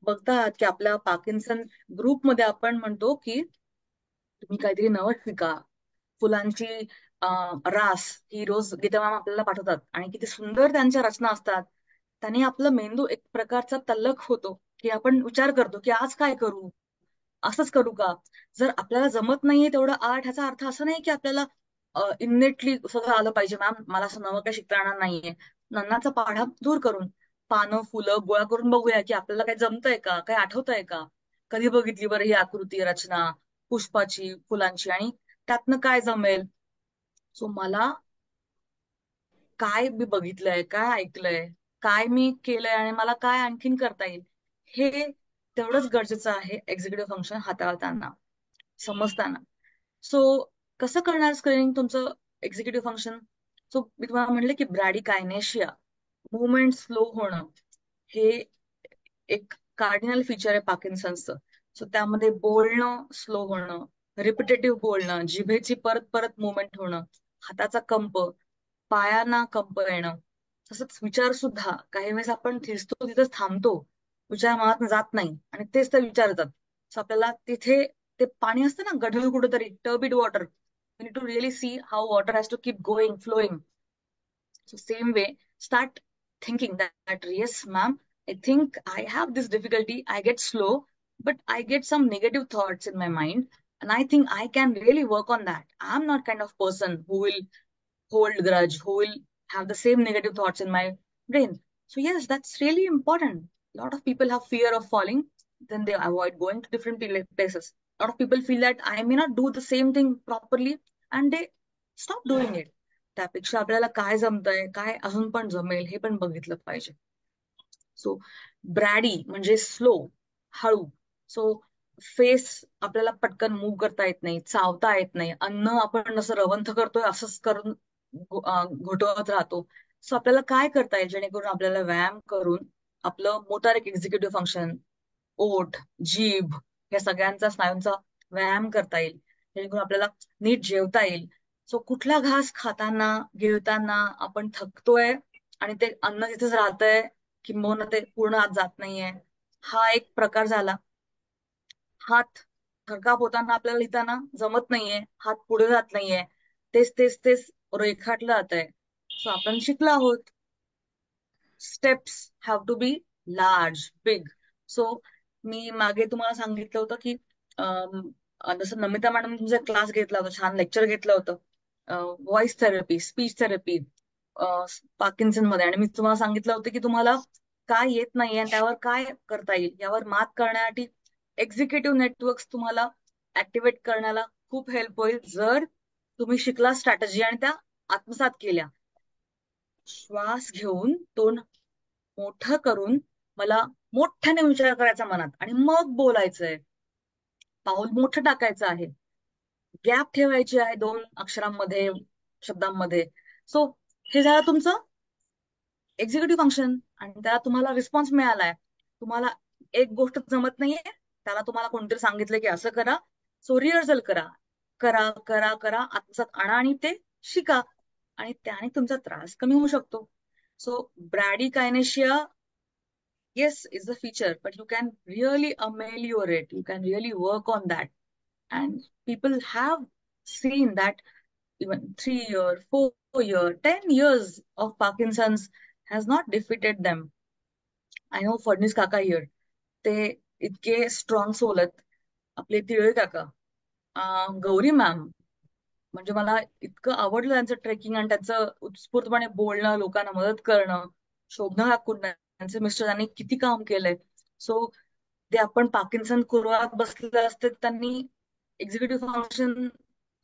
बघतात की आपल्या पार्किन्सन ग्रुपमध्ये आपण म्हणतो की तुम्ही काहीतरी नवं शिका. फुलांची रास ही रोज गीता मॅम आपल्याला पाठवतात आणि किती सुंदर त्यांच्या रचना असतात. त्याने आपला मेंदू एक प्रकारचा तल्लख होतो, की आपण विचार करतो की आज काय करू, असंच करू का. जर आपल्याला जमत नाहीये तेवढं आर्ट, ह्याचा अर्थ असं नाही की आपल्याला इन्नेटली सगळं आलं पाहिजे. मॅम मला असं नवं काही शिकता येणार नाहीये. नन्नाचा पाढा दूर करून पानं फुलं गोळा करून बघूया की आपल्याला काही जमतंय का, काही आठवतंय का. कधी बघितली बरं ही आकृती रचना पुष्पाची फुलांची, आणि त्यातनं काय जमेल. सो मला काय मी बघितलंय, काय ऐकलंय, काय मी केलंय आणि मला काय आणखीन करता येईल, हे तेवढंच गरजेचं आहे एक्झिक्युटिव्ह फंक्शन हाताळताना, समजताना. सो कसं करणार स्क्रीनिंग तुमचं एक्झिक्युटिव्ह फंक्शन. सो मी तुम्हाला म्हणले की ब्रॅडिकायनेशिया, मुवमेंट स्लो होणं, हे एक कार्डिनल फीचर आहे पार्किन्सनचं. सो त्यामध्ये बोलणं स्लो होणं, रिपिटेटिव्ह बोलणं, जिभेची परत परत मुवमेंट होणं, हाताचा कंप, पायांना कंप येणं. तसंच विचार सुद्धा काही वेळेस आपण थिरतो तिथंच थांबतो, विचार मनात जात नाही आणि तेच ते विचार येतात. सो आपल्याला तिथे ते पाणी असतं ना गढूळ कुठेतरी, turbid water, we need to really see how water has to keep going flowing. So same way, start thinking that yes, ma'am, I think I have this difficulty. I get slow, but I get some negative thoughts in my mind, and I think I can really work on that. I'm not kind of person who will hold grudge, who will have the same negative thoughts in my brain. So yes, that's really important. A lot of people have fear of falling, then they avoid going to different places. A lot of people feel that I may not do the same thing properly, and they stop doing it. त्यापेक्षा आपल्याला काय जमतंय, काय अजून पण जमेल हे पण बघितलं पाहिजे. सो ब्रॅडी म्हणजे स्लो, हळू. सो फेस आपल्याला पटकन मूव्ह करता येत नाही, चावता येत नाही. अन्न आपण जसं रवंथ करतोय असंच करून घोटवत राहतो. सो आपल्याला काय करता येईल जेणेकरून आपल्याला व्यायाम करून आपलं मोटारिक एक्झिक्युटिव्ह फंक्शन, ओठ, जीभ, या सगळ्यांचा स्नायूंचा व्यायाम करता येईल, जेणेकरून आपल्याला नीट जेवता येईल. सो कुठला घास खाताना गिळताना आपण थकतोय आणि ते अन्न तिथेच राहतंय, किंबहुना ते पूर्ण आत जात नाहीये, हा एक प्रकार झाला. हात थरकाप होताना आपल्याला लिहिताना जमत नाहीये, हात पुढे जात नाहीये, तेच तेच तेच रेखाटलं जात आहे. सो आपण शिकलो आहोत, steps have to be large, big. So मी मागे तुम्हाला सांगितलं होतं की जसं नमिता मॅडम तुमचा क्लास घेतला होता, छान लेक्चर घेतलं होतं voice therapy, speech therapy Parkinson मध्ये, आणि मी तुम्हाला सांगितलं होतं की तुम्हाला काय येत नाही आणि त्यावर काय करता येईल, यावर मात करण्यासाठी एक्झिक्युटिव्ह नेटवर्क्स तुम्हाला ऍक्टिव्हेट करण्याला खूप हेल्प होईल जर तुम्ही शिकला स्ट्रॅटेजी आणि त्या आत्मसात केल्या. श्वास घेऊन तोंड मोठं करून मला मोठ्याने विचार करायचा मनात आणि मग बोलायचंय. पाऊल मोठं टाकायचं आहे, गॅप ठेवायची आहे 2 अक्षरांमध्ये, शब्दांमध्ये. सो हे झालं तुमचं एक्झिक्युटिव्ह फंक्शन, आणि त्याला तुम्हाला रिस्पॉन्स मिळालाय. तुम्हाला एक गोष्ट जमत नाहीये, त्याला तुम्हाला कोणतरी सांगितलं की असं करा. सो रिहर्सल करा, करा करा करा, आत्मसात आणा आणि ते शिका, आणि त्याने तुमचा त्रास कमी होऊ शकतो. So bradykinesia, yes, is a feature, but you can really ameliorate, you can really work on that. And people have seen that even 3 year, 4 year, 10 years of Parkinson's has not defeated them. I know Phadnis काका here, ते इतके strong soul आहेत. आपले तिळे काका, Gauri ma'am, म्हणजे मला इतकं आवडलं त्यांचं ट्रेकिंग आणि त्यांचं उत्स्फूर्तपणे बोलणं, लोकांना मदत करणं. शोभना काकूंना, त्यांचे मिस्टर, त्यांनी किती काम केलंय. सो ते आपण पार्किन्सन कुरवात बसलेले असते, त्यांनी एक्झिक्युटिव्ह फंक्शन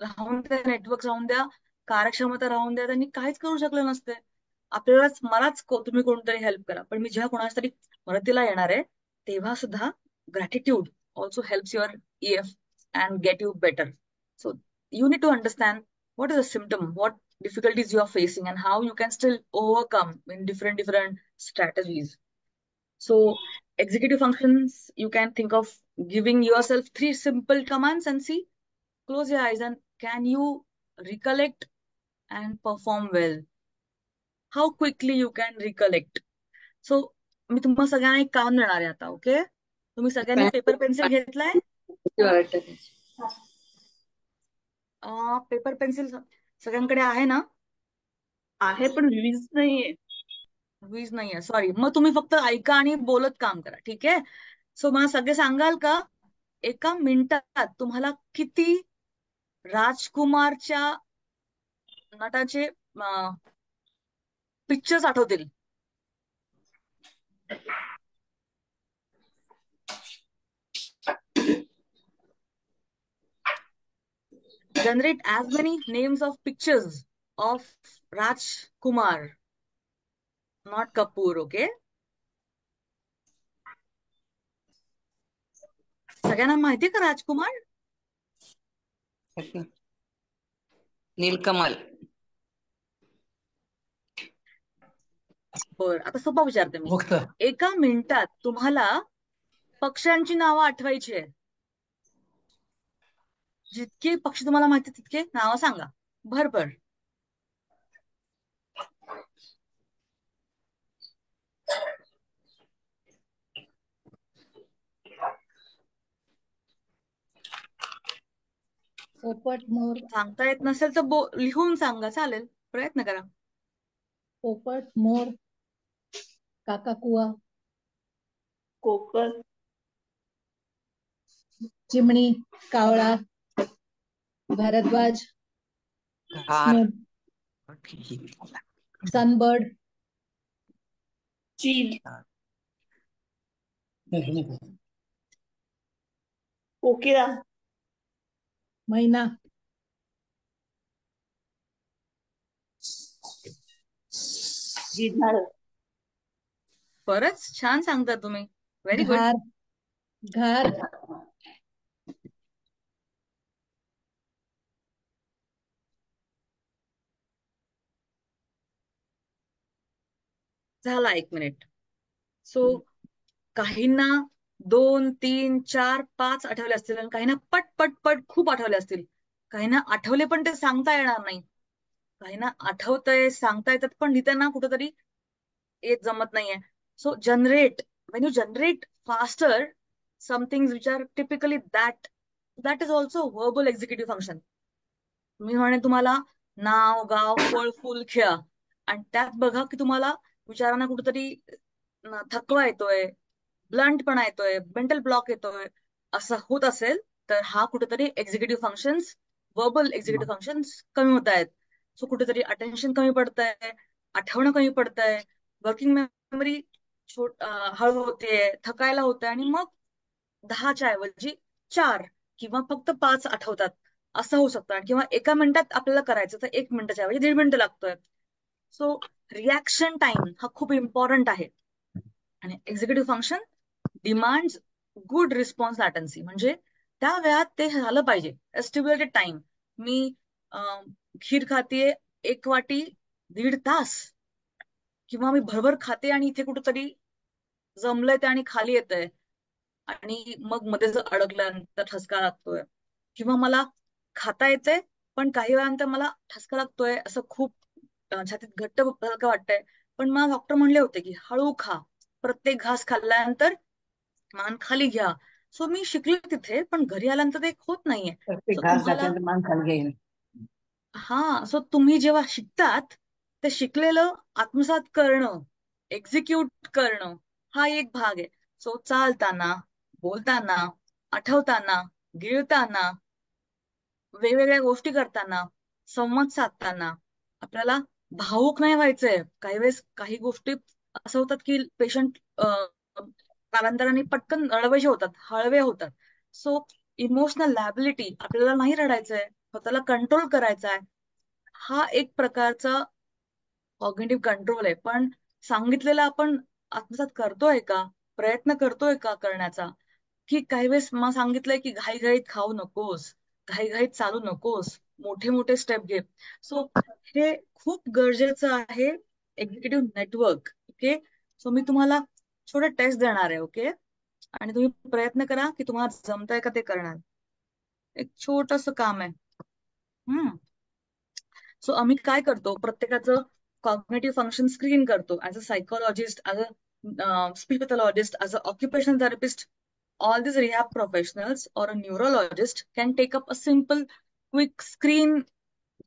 राहून द्या, नेटवर्क राहून द्या, कार्यक्षमता राहून द्या, त्यांनी काहीच करू शकले नसते. आपल्यालाच मलाच तुम्ही कोणतरी हेल्प करा, पण मी जेव्हा कोणाच्या तरी मदतीला येणार आहे तेव्हा सुद्धा gratitude also helps your EF and get you better. So you need to understand what is a symptom, what difficulties you are facing, and how you can still overcome in different strategies. So executive functions, you can think of giving yourself 3 simple commands and see, close your eyes, and can you recollect and perform well. How quickly you can recollect. So मी तुम्हाला सगळ्यांना एक काम देणार आहे आता. Okay, तुम्ही सगळ्यांनी पेपर पेन्सिल घेतलाय? पेपर पेन्सिल सगळ्यांकडे आहे ना? आहे पण वीज नाहीये. वीज नाहीये, सॉरी. मग तुम्ही फक्त ऐका आणि बोलत काम करा, ठीक आहे? सो मला सगळे सांगाल का, एका मिनिटात तुम्हाला किती राजकुमारच्या नटाचे pictures आठवतील? Generate as many names of pictures of Rajkumar, not Kapoor, okay? सगळ्यांना माहिती का राजकुमार? नीलकमल. बर, आता सोपा विचारते मी. एका मिनिटात तुम्हाला पक्ष्यांची नावं आठवायची आहे. जितके पक्षी तुम्हाला माहिती तितके नावं सांगा, भरभर. पोपट, मोर. सांगता येत नसेल तर लिहून सांगा, चालेल, प्रयत्न करा. पोपट, मोर, काकाकुवा, कोकण, चिमणी, कावळा, भारद्वाज, सनबर्ड, चील, कोकिळा, मैना, गिधाड. बरंच छान सांगता तुम्ही, व्हेरी गुड. घार, घार, झाला 1 मिनिट. सो काहींना 2, 3, 4, 5 आठवले असतील आणि काहींना पट पट पट खूप आठवले असतील. काहींना आठवले पण ते सांगता येणार नाही. काहींना आठवतंय, सांगता येतात, पण लिहिताना कुठेतरी येत जमत नाहीये. So generate, when you generate faster some things which are typically that is also verbal executive function. मी म्हणे तुम्हाला नाव, गाव, फळ, फूल, खेळा, आणि त्यात बघा की तुम्हाला विचारांना कुठेतरी थकवा येतोय, ब्लंटपणा येतोय, मेंटल ब्लॉक येतोय, असं होत असेल तर हा कुठेतरी executive functions, verbal executive functions कमी होत आहेत. सो कुठेतरी अटेन्शन कमी पडतंय, आठवणं कमी पडतंय, वर्किंग मेमरी हळू होते, थकायला होते, आणि मग 10च्या ऐवजी 4 किंवा फक्त 5 आठवतात, असं होऊ शकतं. किंवा एका मिनिटात आपल्याला करायचं तर 1 मिनिटाच्या ऐवजी 1.5 मिनिटं लागतोय. सो रिॲक्शन टाइम हा खूप इम्पॉर्टंट आहे. आणि executive function demands good response latency, म्हणजे त्या वेळात ते झालं पाहिजे. एस्टिम्युलेटेड टाइम. मी खीर खातेय 1 वाटी 1.5 तास, किंवा मी भरभर खाते आणि इथे कुठेतरी जमलंय ते आणि खाली येतंय आणि मग मध्ये जर अडकल्यानंतर ठसका लागतोय, किंवा मला खाता येते पण काही वेळानंतर मला ठसका लागतोय, असं खूप छातीत घट्ट वाटतंय, पण मला डॉक्टर म्हणले होते की हळू खा, प्रत्येक घास खाल्ल्यानंतर मान खाली घ्या. सो मी शिकले तिथे, पण घरी आल्यानंतर ते होत नाहीये. प्रत्येक सो घास तुम्हाला घातल्यानंतर मान खाली घेईन. सो तुम्ही जेव्हा शिकतात ते शिकलेलं आत्मसात करणं, एक्झिक्यूट करणं, हा एक भाग आहे. सो चालताना, बोलताना, आठवताना, गिळताना, वेगवेगळ्या गोष्टी करताना, संवाद साधताना आपल्याला भावुक नाही व्हायचंय. काही वेळेस काही गोष्टी असं होतात की पेशंट कालांतराने पटकन रडवेसे होतात, हळवे होतात. सो इमोशनल लॅबिलिटी, आपल्याला नाही रडायचंय, स्वतःला कंट्रोल करायचा आहे. हा एक प्रकारचा कॉग्निटिव्ह कंट्रोल आहे. पण सांगितलेलं आपण आत्मसात करतोय का, प्रयत्न करतोय का करण्याचा? की काही वेळेस मला सांगितलंय की घाईघाईत खाऊ नकोस, घाईघाईत चालू नकोस, मोठे मोठे स्टेप घे. सो हे खूप गरजेचं आहे, एक्झिक्युटिव्ह नेटवर्क. ओके, सो मी तुम्हाला छोटे टेस्ट देणार आहे. ओके, आणि तुम्ही प्रयत्न करा की तुम्हाला जमतंय का ते करणार. एक छोटस काम आहे. सो आम्ही काय करतो, प्रत्येकाचं कॉग्नेटिव्ह फंक्शन स्क्रीन करतो. As a psychologist, as a speech pathologist, as a occupational therapist, all these rehab professionals or a neurologist can take up a simple quick screen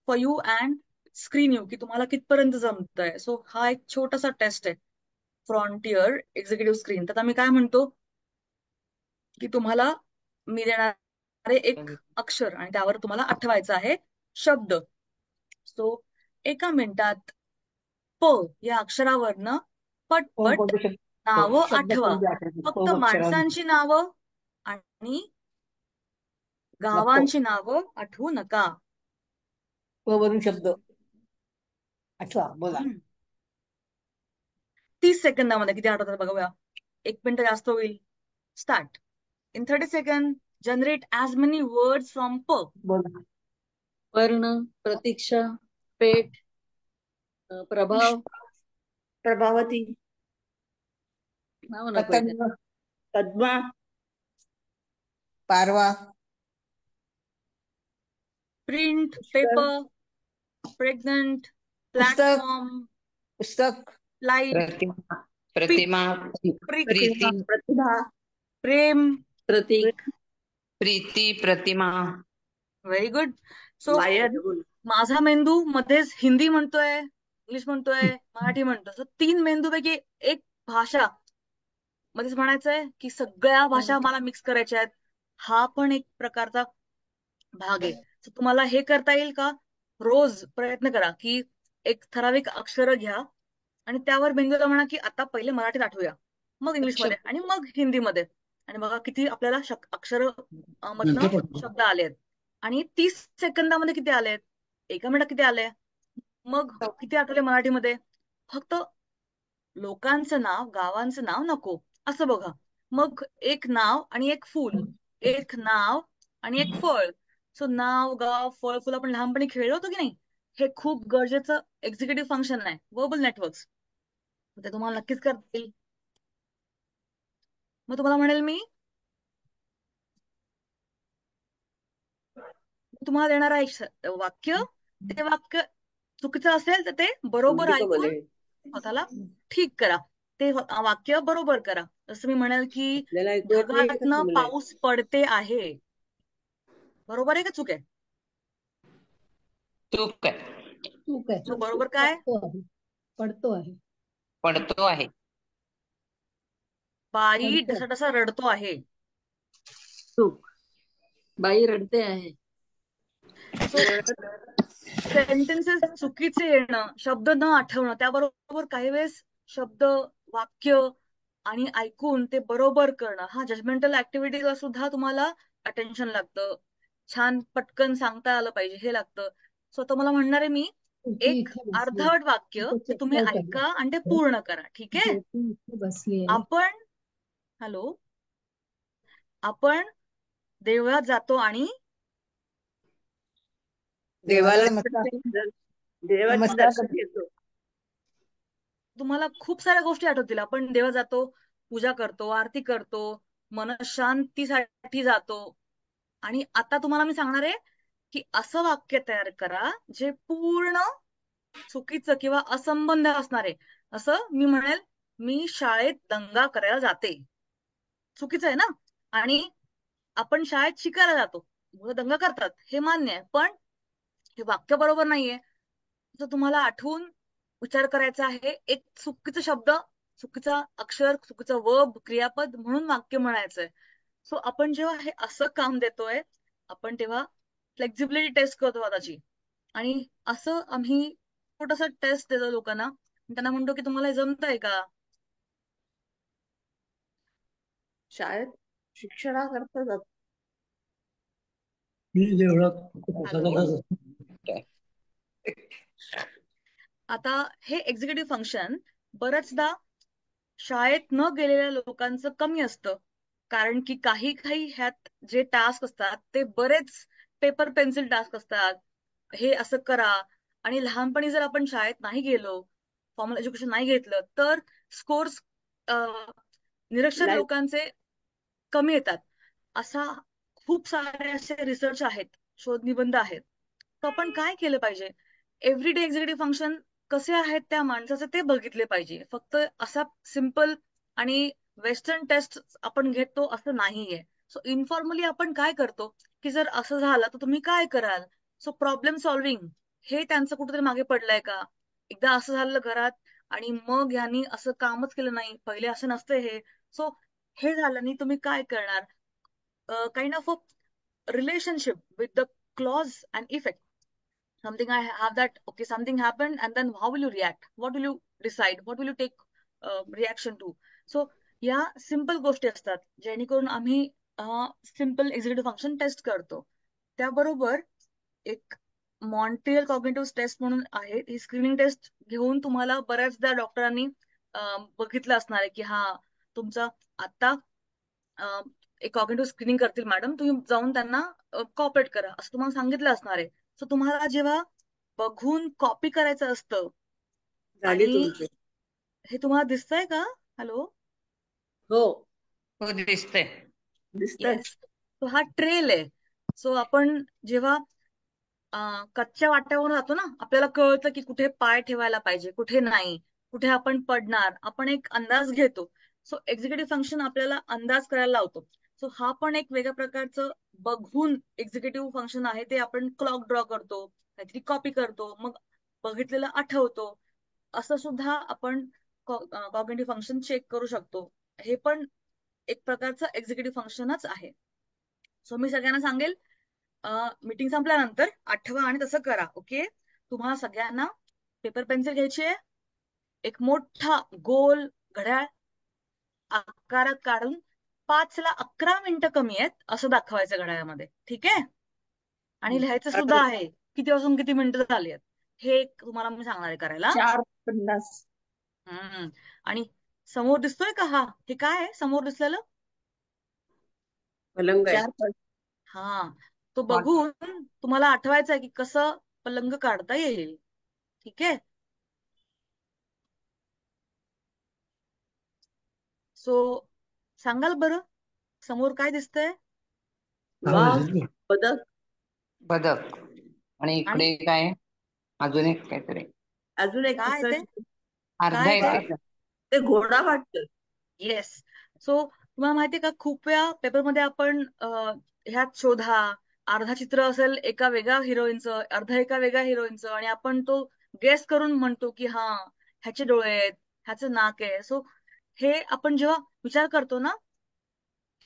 for you and screen you की तुम्हाला कितपर्यंत जमतंय. So हा एक छोटासा taste आहे, frontier executive screen. तर आम्ही काय म्हणतो की तुम्हाला मी देणारे एक अक्षर आणि त्यावर तुम्हाला आठवायचा आहे शब्द. सो एका मिनिटात प या अक्षरावरनं पटपट कोणते शब्द नावं शब्द आठवा. कोणते आठवतात फक्त अक्षरांचे? माणसांची नावं आणि गावांची नावं आठवू नका. प वरून शब्द आठवा, बोला. 30 सेकंदामध्ये किती आठवतात बघूया. 1 मिनिट जास्त होईल. Start. In 30 second generate as many words from प. बोला. पर्ण, प्रतीक्षा, पेठ, प्रभाव, प्रभावती, नाव नको आहे. पतंग, पद्मा, पारवा, प्रिंट, पुष्कर, पेपर, प्रेग्नंट, पुस्तक, प्लॅटफॉर्म, पुस्तक, लाईट, प्रतिमा, प्रतिमा, प्रिक, Preeti, Pratibha, Prem. Prateek, Preeti, Pratima. Very good. So wire, माझा मेंदू मध्येच हिंदी म्हणतोय, इंग्लिश म्हणतोय, मराठी म्हणतोय. सो 3 मेंदूपैकी एक भाषा मध्येच म्हणायचंय की सगळ्या भाषा मला मिक्स करायच्या आहेत. हा पण एक प्रकारचा भाग आहे. So तुम्हाला हे करता येईल का? रोज प्रयत्न करा की एक ठराविक अक्षर घ्या आणि त्यावर मेंदूला म्हणा की आता पहिले मराठीत आठवूया, मग इंग्लिशमध्ये आणि मग हिंदीमध्ये, आणि बघा किती आपल्याला अक्षर मधनं शब्द आलेत. आणि 30 सेकंदामध्ये किती आलेत, 1 मिनिटात किती आले, मग किती आठवले मराठीमध्ये. फक्त लोकांचं नाव, गावांचं नाव नको, असं बघा. मग एक नाव आणि एक फूल, एक नाव आणि एक फळ. सो नाव, गाव, फळ, फुल आपण लहानपणी खेळलो होतो की नाही, हे खूप गरजेचं एक्झिक्युटिव्ह फंक्शन आहे, वर्बल नेटवर्क्स. ते तुम्हाला नक्कीच करता येईल. मग तुम्हाला म्हणेल मी तुम्हाला देणार आहे वाक्य, ते वाक्य चुकीचं असेल तर ते बरोबर ऐकून स्वतःला ठीक करा. ते वाक्य बरोबर करा. जसं मी म्हणेल की ढगातनं पाऊस पडते आहे. बरोबर आहे का चूक आहे? चूक आहे. चूक आहे. सो बरोबर काय? पडतो आहे. पडतो आहे. बाई पडतो. ढसाढसा रडतो आहे. चूक. बाई रडते आहे. सेंटेन्सेस चुकीचे येणं, शब्द न आठवणं, त्याबरोबर काही वेळेस शब्द, वाक्य आणि ऐकून ते बरोबर करणं, हा जजमेंटल ऍक्टिव्हिटीला सुद्धा तुम्हाला अटेन्शन लागतं. छान पटकन सांगता आलं पाहिजे हे लागतं. सो आता मला म्हणणार आहे मी एक अर्धवट वाक्य ते तुम्ही ऐका आणि ते पूर्ण करा. ठीक आहे? आपण देवळात जातो आणि देवाला नमस्कार. देवाचे दर्शन घेतो. तुम्हाला खूप साऱ्या गोष्टी आठवतील. आपण देवात जातो, पूजा करतो, आरती करतो, मनशांतीसाठी जातो. आणि आता तुम्हाला मी सांगणार आहे की असं वाक्य तयार करा जे पूर्ण चुकीचं किंवा असंबंध असणार आहे. असं मी म्हणेल, मी शाळेत दंगा करायला जाते. चुकीचं आहे ना? आणि आपण शाळेत शिकायला जातो, मुलं दंगा करतात, हे मान्य आहे, पण हे वाक्य बरोबर नाहीये. तर तुम्हाला आठवून विचार करायचा आहे. एक चुकीचा शब्द, चुकीचा अक्षर, चुकीचं वर्ब, क्रियापद म्हणून वाक्य म्हणायचंय. सो आपण जेव्हा हे असं काम देतोय, आपण तेव्हा फ्लेक्झिबिलिटी टेस्ट करतो स्वतःची. आणि असं आम्ही छोटासा टेस्ट देतो लोकांना, त्यांना म्हणतो की तुम्हाला हे जमतंय का? शाळेत शिक्षणाकरता जातो. आता हे एक्झिक्युटिव्ह फंक्शन बऱ्याचदा शाळेत न गेलेल्या लोकांचं कमी असतं, कारण की काही ह्यात जे टास्क असतात ते बरेच पेपर पेन्सिल टास्क असतात. हे असं करा. आणि लहानपणी जर आपण शाळेत नाही गेलो, फॉर्मल एज्युकेशन नाही घेतलं, तर स्कोर्स निरक्षर लोकांचे कमी येतात. असा खूप सारे असे रिसर्च आहेत, शोध निबंध आहेत. तर आपण काय केलं पाहिजे एव्हरीडे एक्झिक्युटिव्ह फंक्शन कसे आहेत त्या माणसाचे ते बघितले पाहिजे. फक्त असा सिम्पल आणि वेस्टर्न टेस्ट आपण घेतो असं नाहीये. सो इन्फॉर्मली आपण काय करतो की जर असं झालं तर तुम्ही काय कराल. सो प्रॉब्लेम सॉल्व्हिंग हे त्यांचं कुठेतरी मागे पडलंय का. एकदा असं झालं घरात आणि मग यांनी असं कामच केलं नाही, पहिले असं नसतं हे. सो हे झालं नाही, तुम्ही काय करणार. Kind of a relationship with the clause and effect. Something I have that, okay, something happened, and then how will you react? What will you decide? What will you take reaction to? So या simple गोष्टी असतात जेणेकरून आम्ही simple executive function taste करतो. त्याबरोबर एक Montreal cognitive taste म्हणून आहे. ही स्क्रीनिंग टेस्ट घेऊन तुम्हाला बऱ्याचदा डॉक्टरांनी बघितलं असणार आहे की हा तुमचा आता एक कॉग्निटिव्ह स्क्रीनिंग करतील मॅडम, तुम्ही जाऊन त्यांना कॉपरेट करा असं तुम्हाला सांगितलं असणार आहे. सो तुम्हाला जेव्हा बघून कॉपी करायचं असतं झाली आणि तुमची. हे तुम्हाला दिसतंय का. हॅलो. हो हो दिसतंय. दिसतंय. येस. तो हा ट्रेल आहे. सो आपण जेव्हा कच्च्या वाट्यावरून जातो ना, आपल्याला कळतं की कुठे पाय ठेवायला पाहिजे, कुठे नाही, कुठे आपण पडणार, आपण एक अंदाज घेतो. सो एक्झिक्युटिव्ह फंक्शन आपल्याला अंदाज करायला लावतो. सो हा पण एक वेगळ्या प्रकारचं बघून एक्झिक्युटिव्ह फंक्शन आहे. ते आपण क्लॉक ड्रॉ करतो, काहीतरी कॉपी करतो, मग बघितलेलं आठवतो. असं सुद्धा आपण कॉग्निटिव्ह फंक्शन चेक करू शकतो. हे पण एक प्रकारचं एक्झिक्युटिव्ह फंक्शनच आहे. सो मी सगळ्यांना सांगेल मीटिंग संपल्यानंतर आठवा आणि तसं करा. ओके. तुम्हाला सगळ्यांना पेपर पेन्सिल घ्यायची आहे, एक मोठा गोल घड्याळ आकारात काढून 5ला 11 मिनिटं कमी आहेत असं दाखवायचं घड्याळामध्ये. ठीक आहे. आणि लिहायचं सुद्धा आहे किती वाजून किती मिनिटं झाली आहेत हे तुम्हाला मी सांगणार आहे करायला. 4:50. आणि समोर दिसतोय का हा, हे काय आहे समोर दिसलेलं. पलंग आहे. हा, तो बघून तुम्हाला आठवायचं आहे की कसं पलंग काढता येईल. ठीक आहे. सो सांगाल बरं समोर काय दिसतंय. वाव, बदक. बदक. आणि इकडे काय अजून एक काहीतरी अजून एक काय ते अर्धा काय येते. ते घोडा वाटतं. येस. सो तुम्हाला माहितीये का खूप वेळा पेपरमध्ये आपण ह्यात शोधा, अर्धा चित्र असेल एका वेगळ्या हिरोईनचं, अर्धा एका वेगळ्या हिरोईनचं, आणि आपण तो गेस करून म्हणतो की हा ह्याचे डोळे आहेत, ह्याचं नाक आहे. सो हे आपण जेव्हा विचार करतो ना,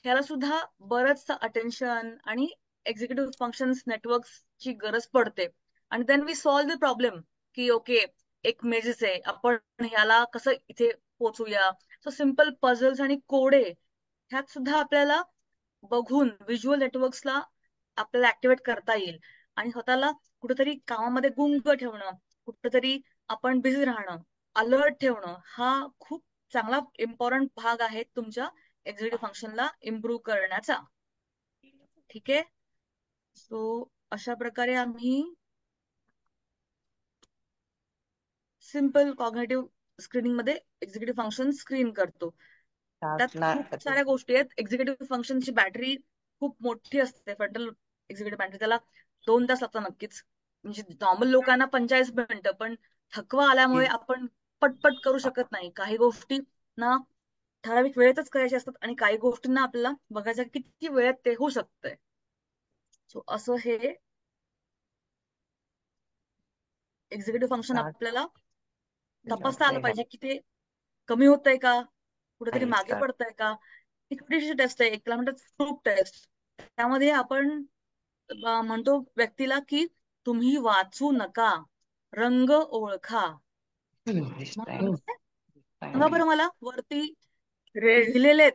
ह्याला सुद्धा बरंचसं अटेन्शन आणि एक्झिक्युटिव्ह फंक्शन्स नेटवर्कची गरज पडते. आणि then we solve the problem की ओके एक मेजेस आहे, आपण ह्याला कसं इथे पोचूया. सो सिम्पल पझल्स आणि कोडे ह्यात सुद्धा आपल्याला बघून व्हिज्युअल नेटवर्क्सला आपल्याला ऍक्टिव्हेट करता येईल. आणि स्वतःला कुठेतरी कामामध्ये गुंग ठेवणं, कुठेतरी आपण बिझी राहणं, अलर्ट ठेवणं हा खूप चांगला इम्पॉर्टंट भाग आहे तुमच्या एक्झिक्युटिव्ह फंक्शनला इम्प्रूव्ह करण्याचा. ठीक आहे. सो अशा प्रकारे आम्ही सिम्पल कॉग्निटिव्ह स्क्रीनिंग मध्ये एक्झिक्युटिव्ह फंक्शन स्क्रीन करतो. त्यात खूप साऱ्या गोष्टी आहेत. एक्झिक्युटिव्ह फंक्शनची बॅटरी खूप मोठी असते. फ्रंटल एक्झिक्युटिव्ह बॅटरी त्याला 2 तास लागतात नक्कीच. म्हणजे नॉर्मल लोकांना 45 मिनिटं, पण थकवा आल्यामुळे आपण पटपट करू शकत नाही. काही गोष्टी ना ठराविक वेळेतच करायच्या असतात आणि काही गोष्टींना आपल्याला बघायचं किती वेळेत ते होऊ शकतंय. सो असं हे एक्झिक्युटिव्ह फंक्शन आपल्याला तपासता आलं पाहिजे की ते कमी होतंय का, कुठेतरी मागे पडतंय का. एक छोटीशी टेस्ट आहे, एक त्याला म्हणतात फ्रूट टेस्ट. त्यामध्ये आपण म्हणतो व्यक्तीला की तुम्ही वाचू नका, रंग ओळखा. सांगा बरं मला, वरती रेड, लिहिलेले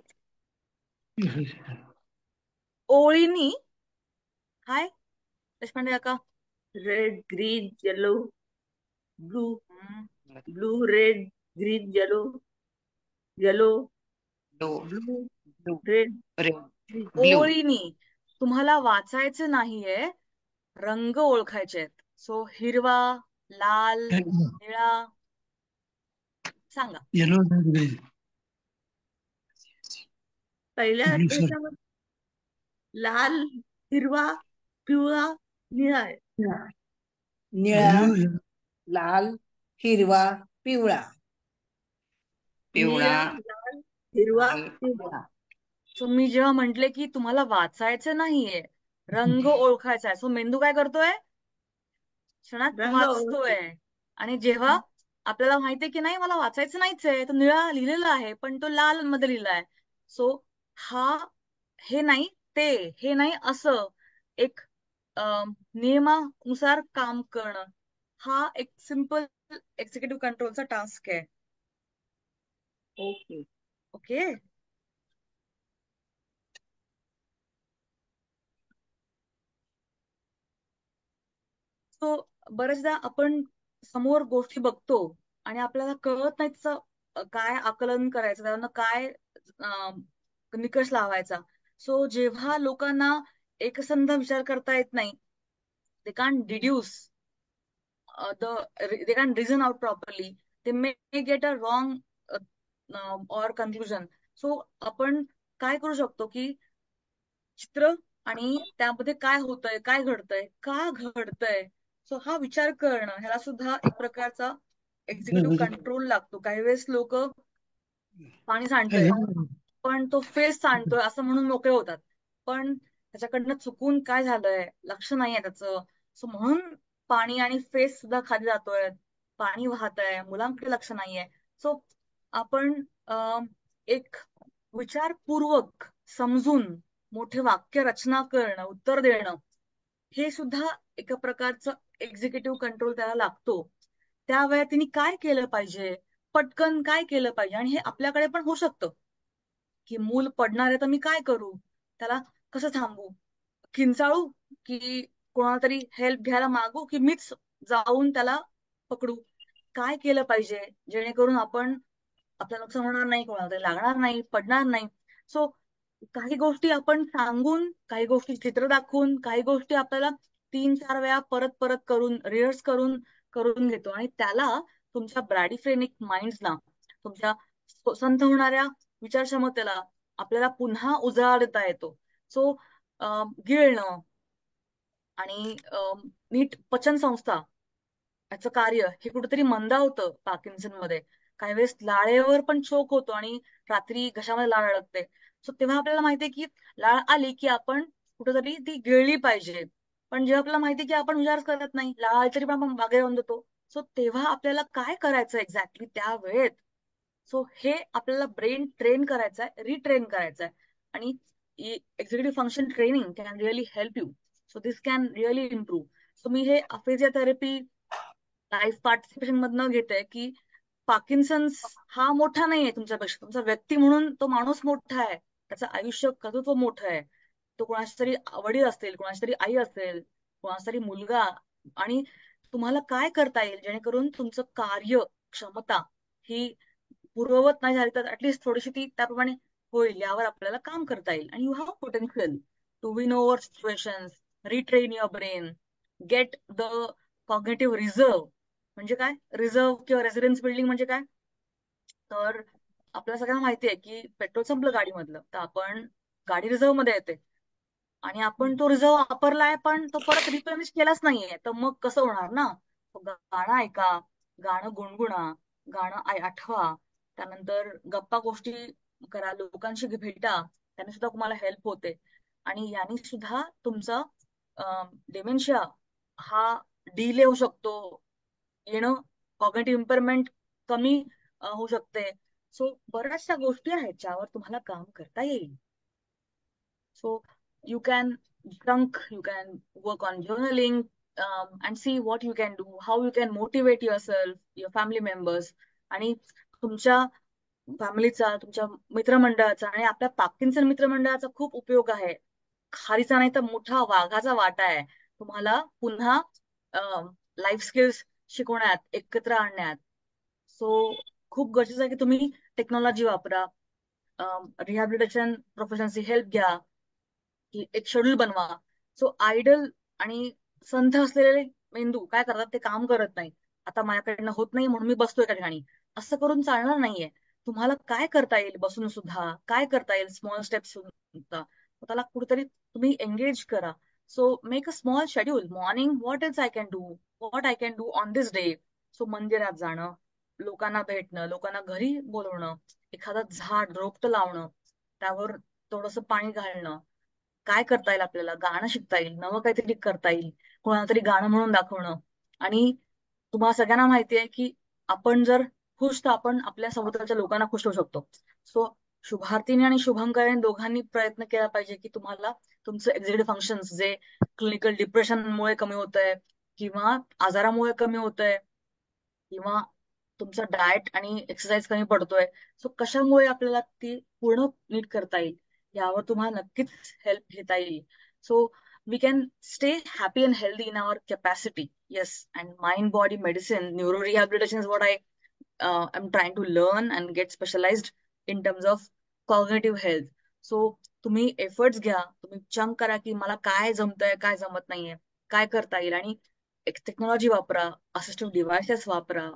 ओळीनी. हाय देशपांडे काका. Red, green, yellow, blue, blue, red, green, yellow, yellow, blue, red. ओळीनी तुम्हाला वाचायचं नाहीये, रंग ओळखायचे आहेत. सो हिरवा, लाल, निळा. सांगा. पहिल्या ह्याच्यामध्ये लाल, हिरवा, पिवळा, निळा आहे. निळा, लाल, हिरवा, पिवळा. पिवळा, निळा, लाल, हिरवा, लाल, पिवळा. सो मी जेव्हा म्हंटले की तुम्हाला वाचायचं नाहीये, रंग ओळखायचा आहे, सो मेंदू काय करतोय, क्षणात रंग ओळखतो. वाचतोय. आणि जेव्हा आपल्याला माहितीये की नाही मला वाचायचं नाहीच आहे, तो निळा लिहिलेला आहे पण तो लाल मध्ये लिहिला आहे, सो हा हे नाही ते, हे नाही असं एक नियमानुसार काम करणं, हा एक सिंपल एक्झिक्युटिव्ह कंट्रोलचा टास्क आहे. ओके. ओके. सो बऱ्याचदा आपण समोर गोष्टी बघतो आणि आपल्याला कळत नाही त्याचं काय आकलन करायचं, त्यानं काय अं, निकष लावायचा. सो जेव्हा लोकांना एकसंध विचार करता येत नाही, they can't deduce they can't reason out properly, they may get a wrong or conclusion. So आपण काय करू शकतो की चित्र आणि त्यामध्ये काय होतंय, काय घडतंय, का घडतंय, सो हा विचार करणं, ह्याला सुद्धा एक प्रकारचा एक्झिक्युटिव्ह कंट्रोल लागतो. काही वेळेस लोक पाणी सांडतंय पण तो फेस सांडतोय असं म्हणून मोकळे होतात, पण त्याच्याकडनं चुकून काय झालंय लक्ष नाहीये त्याचं, सो म्हणून पाणी आणि फेस सुद्धा खाली जातोय, पाणी वाहत आहे, मुलांकडे लक्ष नाहीये. सो आपण एक विचारपूर्वक समजून मोठे वाक्य रचना करणं, उत्तर देणं, हे सुद्धा एका प्रकारचं एक्झिक्युटिव्ह कंट्रोल त्याला लागतो. त्या वेळेत तिने काय केलं पाहिजे, पटकन काय केलं पाहिजे. आणि हे आपल्याकडे पण होऊ शकतं की मूल पडणार आहे तर मी काय करू, त्याला कसं थांबू, किंचाळू की कोणाला तरी हेल्प घ्यायला मागू की मीच जाऊन त्याला पकडू, काय केलं पाहिजे जेणेकरून आपलं नुकसान होणार नाही, कोणाला तरी लागणार नाही, पडणार नाही. सो काही गोष्टी आपण सांगून, काही गोष्टी चित्र दाखवून, काही गोष्टी आपल्याला 3-4 वेळा परत परत करून रिहर्स करून करून घेतो आणि त्याला तुमच्या ब्रॅडीफ्रेनिक माइंडला, तुमच्या संथ होणाऱ्या विचारक्षमतेला आपल्याला पुन्हा उजाळा देता येतो. सो गिळणं आणि नीट पचन संस्था याचं कार्य हे कुठेतरी मंदावतं पार्किन्सन मध्ये. काही वेळेस लाळेवर पण चोक होतो आणि रात्री घशामध्ये लाळ अडकते. सो तेव्हा आपल्याला माहितीये की लाळ आली की आपण कुठेतरी ती गिळली पाहिजे, पण जेव्हा आपल्याला माहितीये की आपण विचार करत नाही, लाळ आली तरी पण आपण मागे राहून देतो. सो तेव्हा आपल्याला काय करायचं एक्झॅक्टली त्या वेळेत, सो हे आपल्याला ब्रेन ट्रेन करायचं आहे, रिट्रेन करायचं आहे. आणि executive function training can really help you. So this can really improve. So मी हे अफेजिया थेरपी लाईफ पार्टिसिपेशन मधनं घेते की पार्किन्सन्स हा मोठा नाहीये तुमच्यापेक्षा, तुमचा व्यक्ती म्हणून तो माणूस मोठा आहे, त्याचं आयुष्य कर्तृत्व मोठं आहे. तो कोणाची तरी वडील असतील, कोणाची तरी आई असेल, कोणाचा तरी मुलगा. आणि तुम्हाला काय करता येईल जेणेकरून तुमचं कार्य क्षमता ही पूर्ववत नाही झाली तर ऍटलीस्ट थोडीशी ती त्याप्रमाणे होईल, यावर आपल्याला काम करता येईल. आणि you have potential to win over situations, retrain your brain, get the cognitive reserve. म्हणजे काय रिझर्व किंवा रेसिडेन्स बिल्डिंग म्हणजे काय, तर आपल्याला सगळ्यांना माहितीये की पेट्रोल संपलं गाडीमधलं तर आपण गाडी रिझर्व मध्ये येते आणि आपण तो रिझर्व वापरलाय पण तो परत रिप्लेनिश केलाच नाहीये, तर मग कसं होणार ना. तो गाणं ऐका, गाणं गुणगुणा, गाणं आठवा, त्यानंतर गप्पा गोष्टी करा, लोकांशी भेटा, त्याने सुद्धा तुम्हाला हेल्प होते. आणि याने सुद्धा तुमचा डिमेन्शिया हा डिले होऊ शकतो, येणं, कॉग्निटिव्ह इम्पेअरमेंट कमी होऊ शकते. सो बऱ्याचशा गोष्टी आहेत ज्यावर तुम्हाला काम करता येईल. So you can drunk, you can work on journaling, and see what you can do, how you can motivate yourself, your family members. आणि तुमच्या फॅमिलीचा, तुमच्या मित्रमंडळाचा आणि आपल्या पार्किन्सन मित्रमंडळाचा खूप उपयोग आहे. खारीचा नाही तर मोठा वाघाचा वाटा आहे तुम्हाला पुन्हा लाईफ स्किल्स शिकवण्यात, एकत्र आणण्यात. सो खूप गरजेचं आहे की तुम्ही टेक्नॉलॉजी वापरा, रिहॅबिलिटेशन प्रोफेशनची हेल्प घ्या, की एक शेड्यूल बनवा. सो आयडल आणि संथ असलेले मेंदू काय करतात, ते काम करत नाही. आता माझ्याकडनं होत नाही म्हणून मी बसतोय एका ठिकाणी, असं करून चालणार नाहीये. तुम्हाला काय करता येईल बसून सुद्धा, काय करता येईल स्मॉल स्टेप्स सुद्धा, त्याला कुठेतरी तुम्ही एंगेज करा. So make a small schedule, morning what else I can do, what I can do on this day, so मंदिरात जाणं, लोकांना भेटणं, लोकांना घरी बोलवणं, एखादं झाड रोपटं लावणं, त्यावर थोडंसं पाणी घालणं, काय करता येईल आपल्याला, गाणं शिकता येईल, नवं काहीतरी करता येईल, कोणाला तरी गाणं म्हणून दाखवणं. आणि तुम्हाला सगळ्यांना माहिती आहे की आपण जर खुश तर आपण आपल्या सभोवतालच्या लोकांना खुश ठेवू शकतो. सो शुभार्तीने आणि शुभंकरने दोघांनी प्रयत्न केला पाहिजे की तुम्हाला तुमचं एक्झिक्युटिव्ह फंक्शन्स जे क्लिनिकल डिप्रेशनमुळे कमी होत आहे किंवा आजारामुळे कमी होत आहे किंवा तुमचा डाएट आणि एक्सरसाइज कमी पडतोय, सो कशामुळे आपल्याला ती पूर्ण नीट करता येईल यावर तुम्हाला नक्कीच हेल्प घेता येईल. So we can stay happy and healthy in our capacity. Yes, and mind body medicine neuro rehabilitation is what I am trying to learn and get specialised in terms of cognitive health. So तुम्ही efforts घ्या, तुम्ही chunk करा की मला काय जमतंय काय जमत नाहीये, काय करता येईल, आणि एक टेक्नॉलॉजी वापरा, असिस्टिव्ह डिव्हायसेस वापरा,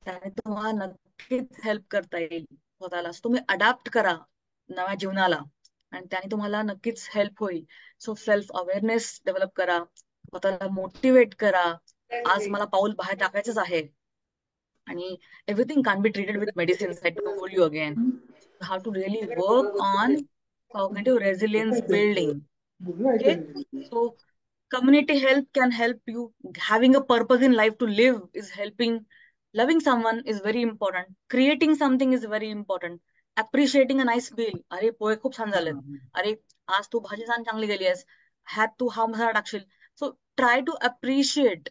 त्याने तुम्हाला नक्कीच हेल्प करता येईल स्वतःला. So तुम्ही अडॅप्ट करा नव्या जीवनाला आणि त्याने तुम्हाला नक्कीच हेल्प होईल. सो सेल्फ अवेअरनेस डेव्हलप करा, स्वतःला मोटिवेट करा. आज मला पाऊल बाहेर टाकायचंच आहे आणि everything can be treated with medicines. I told you again, have to really work on cognitive resilience building. Okay, so community help can help you. Having a purpose in life to live is helping. Loving someone is very important. Creating something is very important. Appreciating a nice meal. अरे पोहे खूप छान झालेत. अरे आज तू भाजी छान चांगली गेली आहेस. ह्यात तू हा मसाला टाकशील. So try to appreciate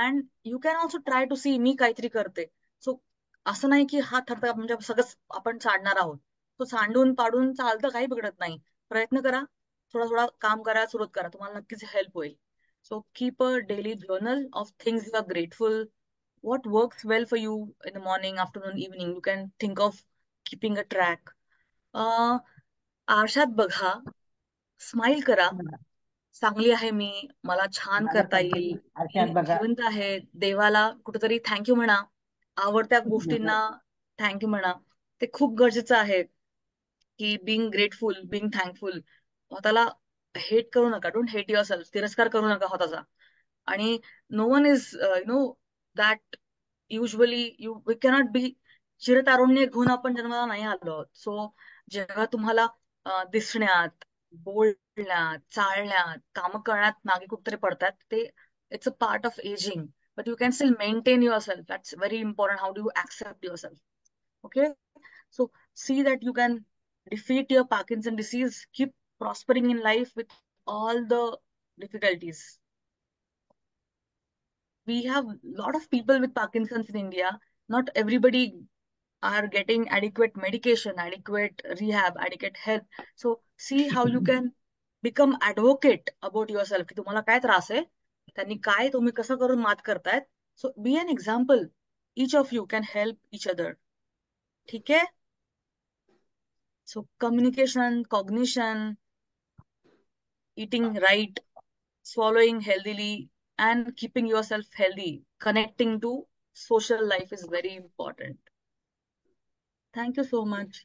and you can also try to see मी काहीतरी करते. सो असं नाही की हा थरथर म्हणजे सगळं आपण चाडणार आहोत. तो सांडून पाडून चालतं, काही बिघडत नाही. प्रयत्न करा, थोडा थोडा काम करा, सुरुवात करा, तुम्हाला नक्कीच हेल्प होईल. So keep a daily journal of things you are grateful. What works well for you in the morning, afternoon, evening. You can think of keeping a track. अं, आरशात बघा, स्माइल करा, चांगली आहे मी, मला छान करता येईल, आरशात मी बघा. जिवंत आहे. देवाला कुठेतरी थँक्यू म्हणा, आवडत्या गोष्टींना थँक्यू म्हणा. ते खूप गरजेचं आहे की बिंग ग्रेटफुल, बिंग थँकफुल. स्वतःला हेट करू नका, डोंट हेट युअर सेल्फ, तिरस्कार करू नका स्वतःचा. आणि no one is know that usually you we cannot be. चिरतारुण्य घेऊन आपण जन्माला नाही आलो आहोत. सो जेव्हा तुम्हाला दिसण्यात, बोलण्यात, चालण्यात, काम करण्यात मागे कुठतरी पडतात, ते it's a part of ageing. But you can still maintain your self. That's very important. How do you accept your self? Okay, so see that you can defeat your Parkinson disease, keep prospering in life with all the difficulties. We have a lot of people with Parkinson's in India. Not everybody are getting adequate medication, adequate rehab, adequate help. So see how you can become advocate about yourself की तुम्हाला काय त्रास आहे, त्यांनी काय, तुम्ही कसं करून मात करतायत. So be an example. Each of you can help each other. ठीक आहे? So communication, cognition, eating right, swallowing healthily, and keeping yourself healthy, connecting to social life is very important. Thank you so much.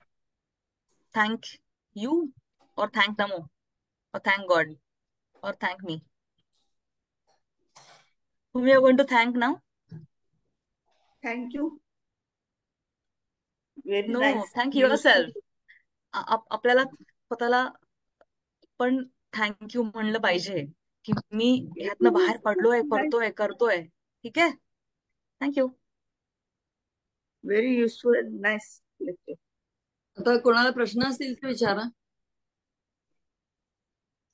Thank you, or thank Namo, or thank God, or thank me. Whom you are going to thank now? Thank you. Very No, nice. thank Useful. yourself. आपल्याला स्वतःला पण thank you म्हणलं पाहिजे की मी ह्यातनं बाहेर पडलोय, पडतोय, करतोय. ठीक आहे? Thank you. Very useful and nice lecture. आता कोणाला प्रश्न असतील तर विचारा.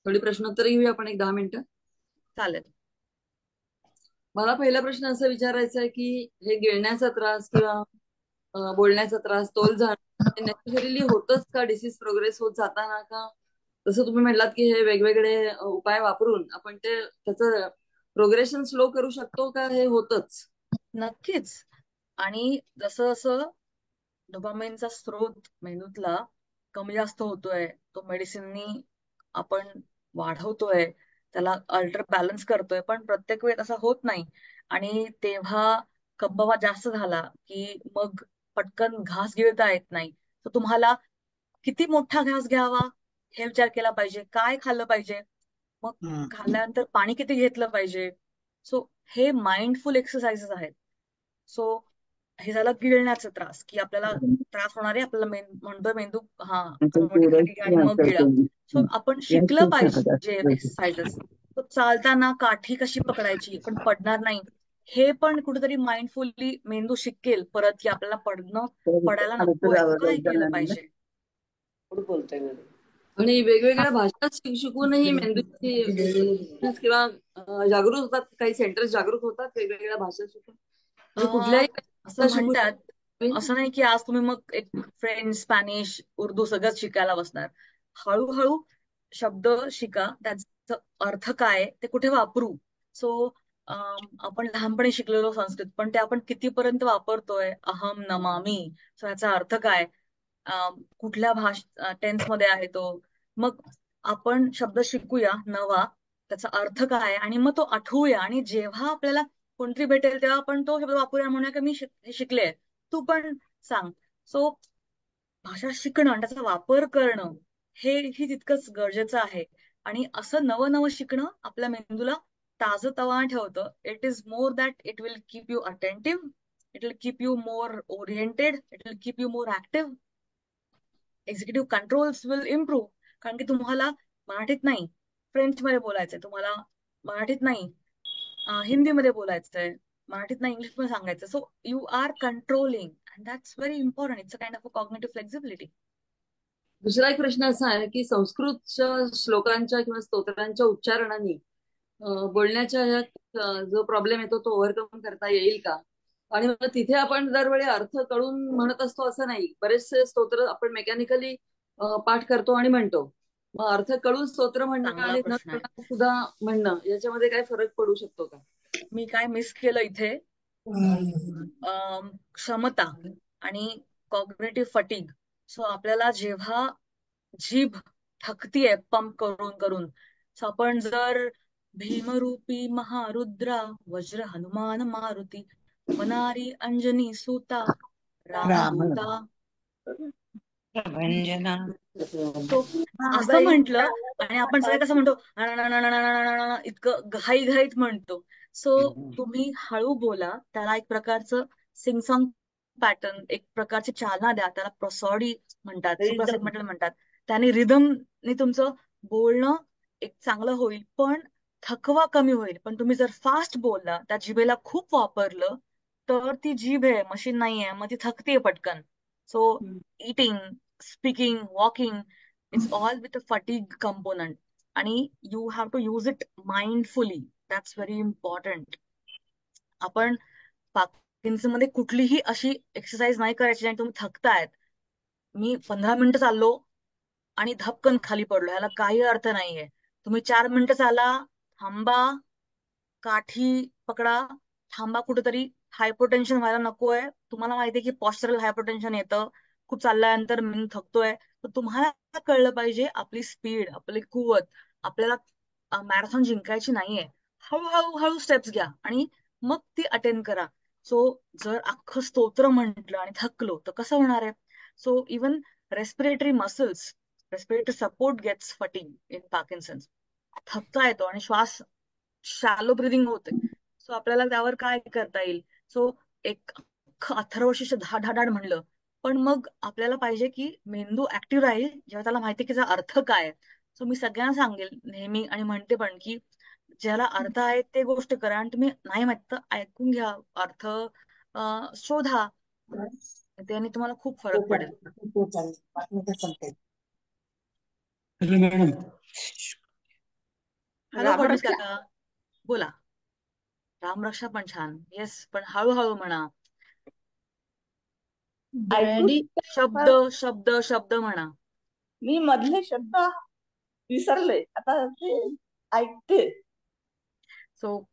थोडी प्रश्नोत्तर घेऊया आपण, एक 10 मिनिटं. चालेल. मला पहिला प्रश्न असा विचारायचा आहे की हे गिळण्याचा त्रास किंवा बोलण्याचा त्रास, तोल जाणं नेसेसरीली होतच का डिसीज प्रोग्रेस होत जाताना, का जसं तुम्ही म्हटलात की हे वेगवेगळे उपाय वापरून आपण ते त्याचं प्रोग्रेशन स्लो करू शकतो, का हे होतच? नक्कीच. आणि जसं जसं डोपामाइनचा स्रोत मेंदूतला कमी जास्त होतोय, तो मेडिसिननी आपण वाढवतोय, त्याला अल्टर बॅलन्स करतोय, पण प्रत्येक वेळेस असं होत नाही. आणि तेव्हा कंपवा जास्त झाला की मग पटकन घास गिळता येत नाही. तर तुम्हाला किती मोठा घास घ्यावा हे विचार केला पाहिजे, काय खाल्लं पाहिजे, मग खाल्ल्यानंतर पाणी किती घेतलं पाहिजे. सो हे माइंडफुल एक्सरसाइजेस आहेत. सो हे झालं गिळण्याचा त्रास, की आपल्याला त्रास होणार आहे, आपल्याला म्हणतोय मेंदू हा हनुवटी घ्या आणि मग गिळा. सो आपण शिकलं पाहिजे एक्सरसाइजेस. चालताना काठी कशी पकडायची, पण पडणार नाही, हे पण कुठेतरी माइंडफुली मेंदू शिकेल परत, की आपल्याला पडायला नकोय, काय केलं पाहिजे. आणि वेगवेगळ्या भाषा शिकूनही मेंदूची किंवा जागृत होतात, काही सेंटर्स जागृत होतात वेगवेगळ्या भाषा शिकून. आणि कुठल्याही असं शिकू म्हणतात, शकतो. असं नाही की आज तुम्ही मग एक फ्रेंच, स्पॅनिश, उर्दू सगळंच शिकायला बसणार. हळूहळू शब्द शिका, त्याचा अर्थ काय ते कुठे वापरू. सो आपण लहानपणी शिकलेलो संस्कृत, पण ते आपण कितीपर्यंत वापरतोय, अहम नमामी, सो याचा अर्थ काय, कुठल्या टेन्स मध्ये आहे तो. मग आपण शब्द शिकूया नवा, त्याचा अर्थ काय, आणि मग तो आठवूया, आणि जेव्हा आपल्याला कोणतरी भेटेल तेव्हा आपण तो शब्द वापरूया, म्हणूया की मी शिकले, तू पण सांग. सो भाषा शिकणं आणि त्याचा वापर करणं हेही तितकंच गरजेचं आहे. आणि असं नवं नवं शिकणं आपल्या मेंदूला ताजंतवानं ठेवतं. It is more that it will keep you attentive, it will keep you more oriented, it will keep you more active. Executive controls will improve. कारण की तुम्हाला मराठीत नाही फ्रेंच मध्ये बोलायचंय, तुम्हाला मराठीत नाही हिंदीमध्ये बोलायचंय, मराठीत नाही इंग्लिश मध्ये सांगायचं. So you are controlling, and that's very important. It's a kind of a cognitive flexibility. दुसरा एक प्रश्न असा आहे की संस्कृतच्या श्लोकांच्या किंवा स्तोत्रांच्या उच्चारणाने बोलण्याच्या ह्यात जो प्रॉब्लेम येतो तो ओव्हरकम करता येईल का? आणि मग तिथे आपण दरवेळी अर्थ कळून म्हणत असतो असं नाही, बरेचसे स्तोत्र आपण मेकॅनिकली पाठ करतो आणि म्हणतो. मग अर्थ कळून स्तोत्र म्हणणं चांगला आणि न प्रश्न आहे. कळून सुद्धा म्हणणं याच्यामध्ये काय फरक पडू शकतो का? मी काय मिस केलं इथे, क्षमता आणि कॉग्निटिव्ह फटीग. सो आपल्याला जेव्हा जीभ थकतीये पंप करून करून, सो आपण जर भीमरूपी महारुद्रा वज्र हनुमान मारुती वनारी अंजनी सुता राम रामदूता, भंजना सो असं म्हंटल आणि आपण सगळे कसं म्हणतो, इतकं घाई घाईत म्हणतो. सो तुम्ही हळू बोला, त्याला एक प्रकारचं सिंगसॉंग पॅटर्न, एक प्रकारची चालना द्या, त्याला प्रोसॉडी म्हणतात, सुप्रसिग्मेंटल म्हणतात. त्याने रिदमने तुमचं बोलणं एक चांगलं होईल, पण थकवा कमी होईल. पण तुम्ही जर फास्ट बोलला, त्या जिभेला खूप वापरलं, तर ती जीभ आहे, मशीन नाहीये, मग ती थकते पटकन. So eating, speaking, walking, it's all with a fatigue component. आणि you have to use it mindfully, that's very important. आपण पार्किन्सन मध्ये कुठलीही अशी एक्सरसाइज नाही करायची आणि तुम्ही थकतायत. मी 15 मिनिटं चाललो आणि धपकन खाली पडलो, ह्याला काही अर्थ नाहीये. तुम्ही 4 मिनिटं चाला, थांबा, काठी पकडा, थांबा कुठेतरी. हायपोटेन्शन व्हायला नकोय. तुम्हाला माहितीये की पॉस्चरल हायपोटेन्शन येतं खूप चालल्यानंतर, मी थकतोय. तर तुम्हाला कळलं पाहिजे आपली स्पीड, आपली कुवत, आपल्याला मॅरेथॉन जिंकायची नाहीये. हळूहळू हळू स्टेप्स घ्या आणि मग ती अटेंड करा. सो जर अख्खं स्तोत्र म्हटलं आणि थकलो तर कसं होणार आहे. So even respiratory muscles, respiratory support gets fatiguing in Parkinson's. थकता येतो आणि श्वास शॅलो ब्रिदिंग होते. सो आपल्याला त्यावर काय करता येईल. सो एक अथर्वशीर्ष धाड म्हणलं, पण मग आपल्याला पाहिजे की मेंदू ऍक्टिव्ह राहील जेव्हा त्याला माहिती की त्याचा अर्थ काय. सो मी सगळ्यांना सांगेल नेहमी आणि म्हणते पण की ज्याला अर्थ आहे ते गोष्ट करा, आणि तुम्ही नाही माहित तर ऐकून घ्या, अर्थ शोधा, त्याने तुम्हाला खूप फरक पडेल. हॅलो फडणवीस रामरक्षा काका, बोला. रामरक्षा पण छान, येस, पण हळूहळू म्हणा. ऐकून डॅडी, शब्द शब्द शब्द म्हणा. मी मधले शब्द विसरले, आता ते ऐकते. सो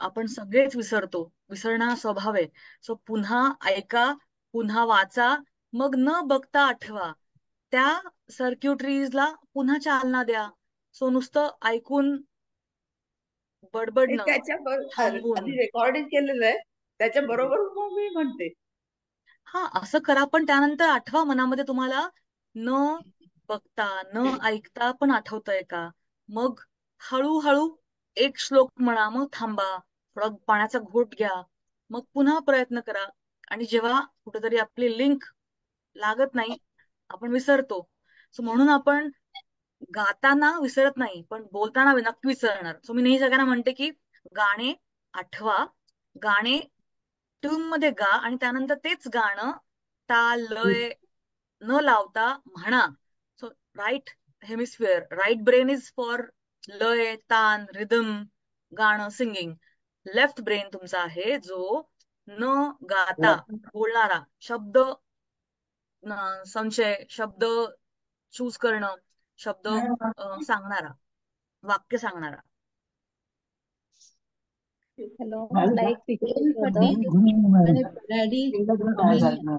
आपण सगळेच विसरतो, विसरणं स्वभाव आहे. सो पुन्हा ऐका, पुन्हा वाचा, मग न बघता आठवा. त्या सर्क्युटरीजला पुन्हा चालना द्या. सो नुसतं ऐकून बडबडणं थांबून. आधी रेकॉर्डिंग केलेलं आहे, त्याच्या बरोबर मग मी म्हणते. हा, असं करा, पण त्यानंतर आठवा मनामध्ये तुम्हाला, न बघता न ऐकता पण आठवतंय का. मग हळूहळू एक श्लोक म्हणा, मग थांबा, थोडा पाण्याचा घोट घ्या, मग पुन्हा प्रयत्न करा. आणि जेव्हा कुठेतरी आपली लिंक लागत नाही, आपण विसरतो. सो म्हणून आपण गाताना विसरत नाही, पण बोलताना नक्की विसरणार. सो मी नेहमी सगळ्यांना म्हणते की गाणे आठवा, गाणे ट्यून मध्ये गा आणि त्यानंतर तेच गाणं ताल लय न लावता म्हणा. So right hemisphere, right brain is for लय, तान, रिदम, गाणं, सिंगिंग. लेफ्ट ब्रेन तुमचा आहे जो न गाता बोलणारा, शब्द संचय, शब्द चूज करणं, शब्द सांगणारा, वाक्य सांगणारा. हॅलो, मला एक विचारायचं होतं. आणि ब्रॅडी अभिनय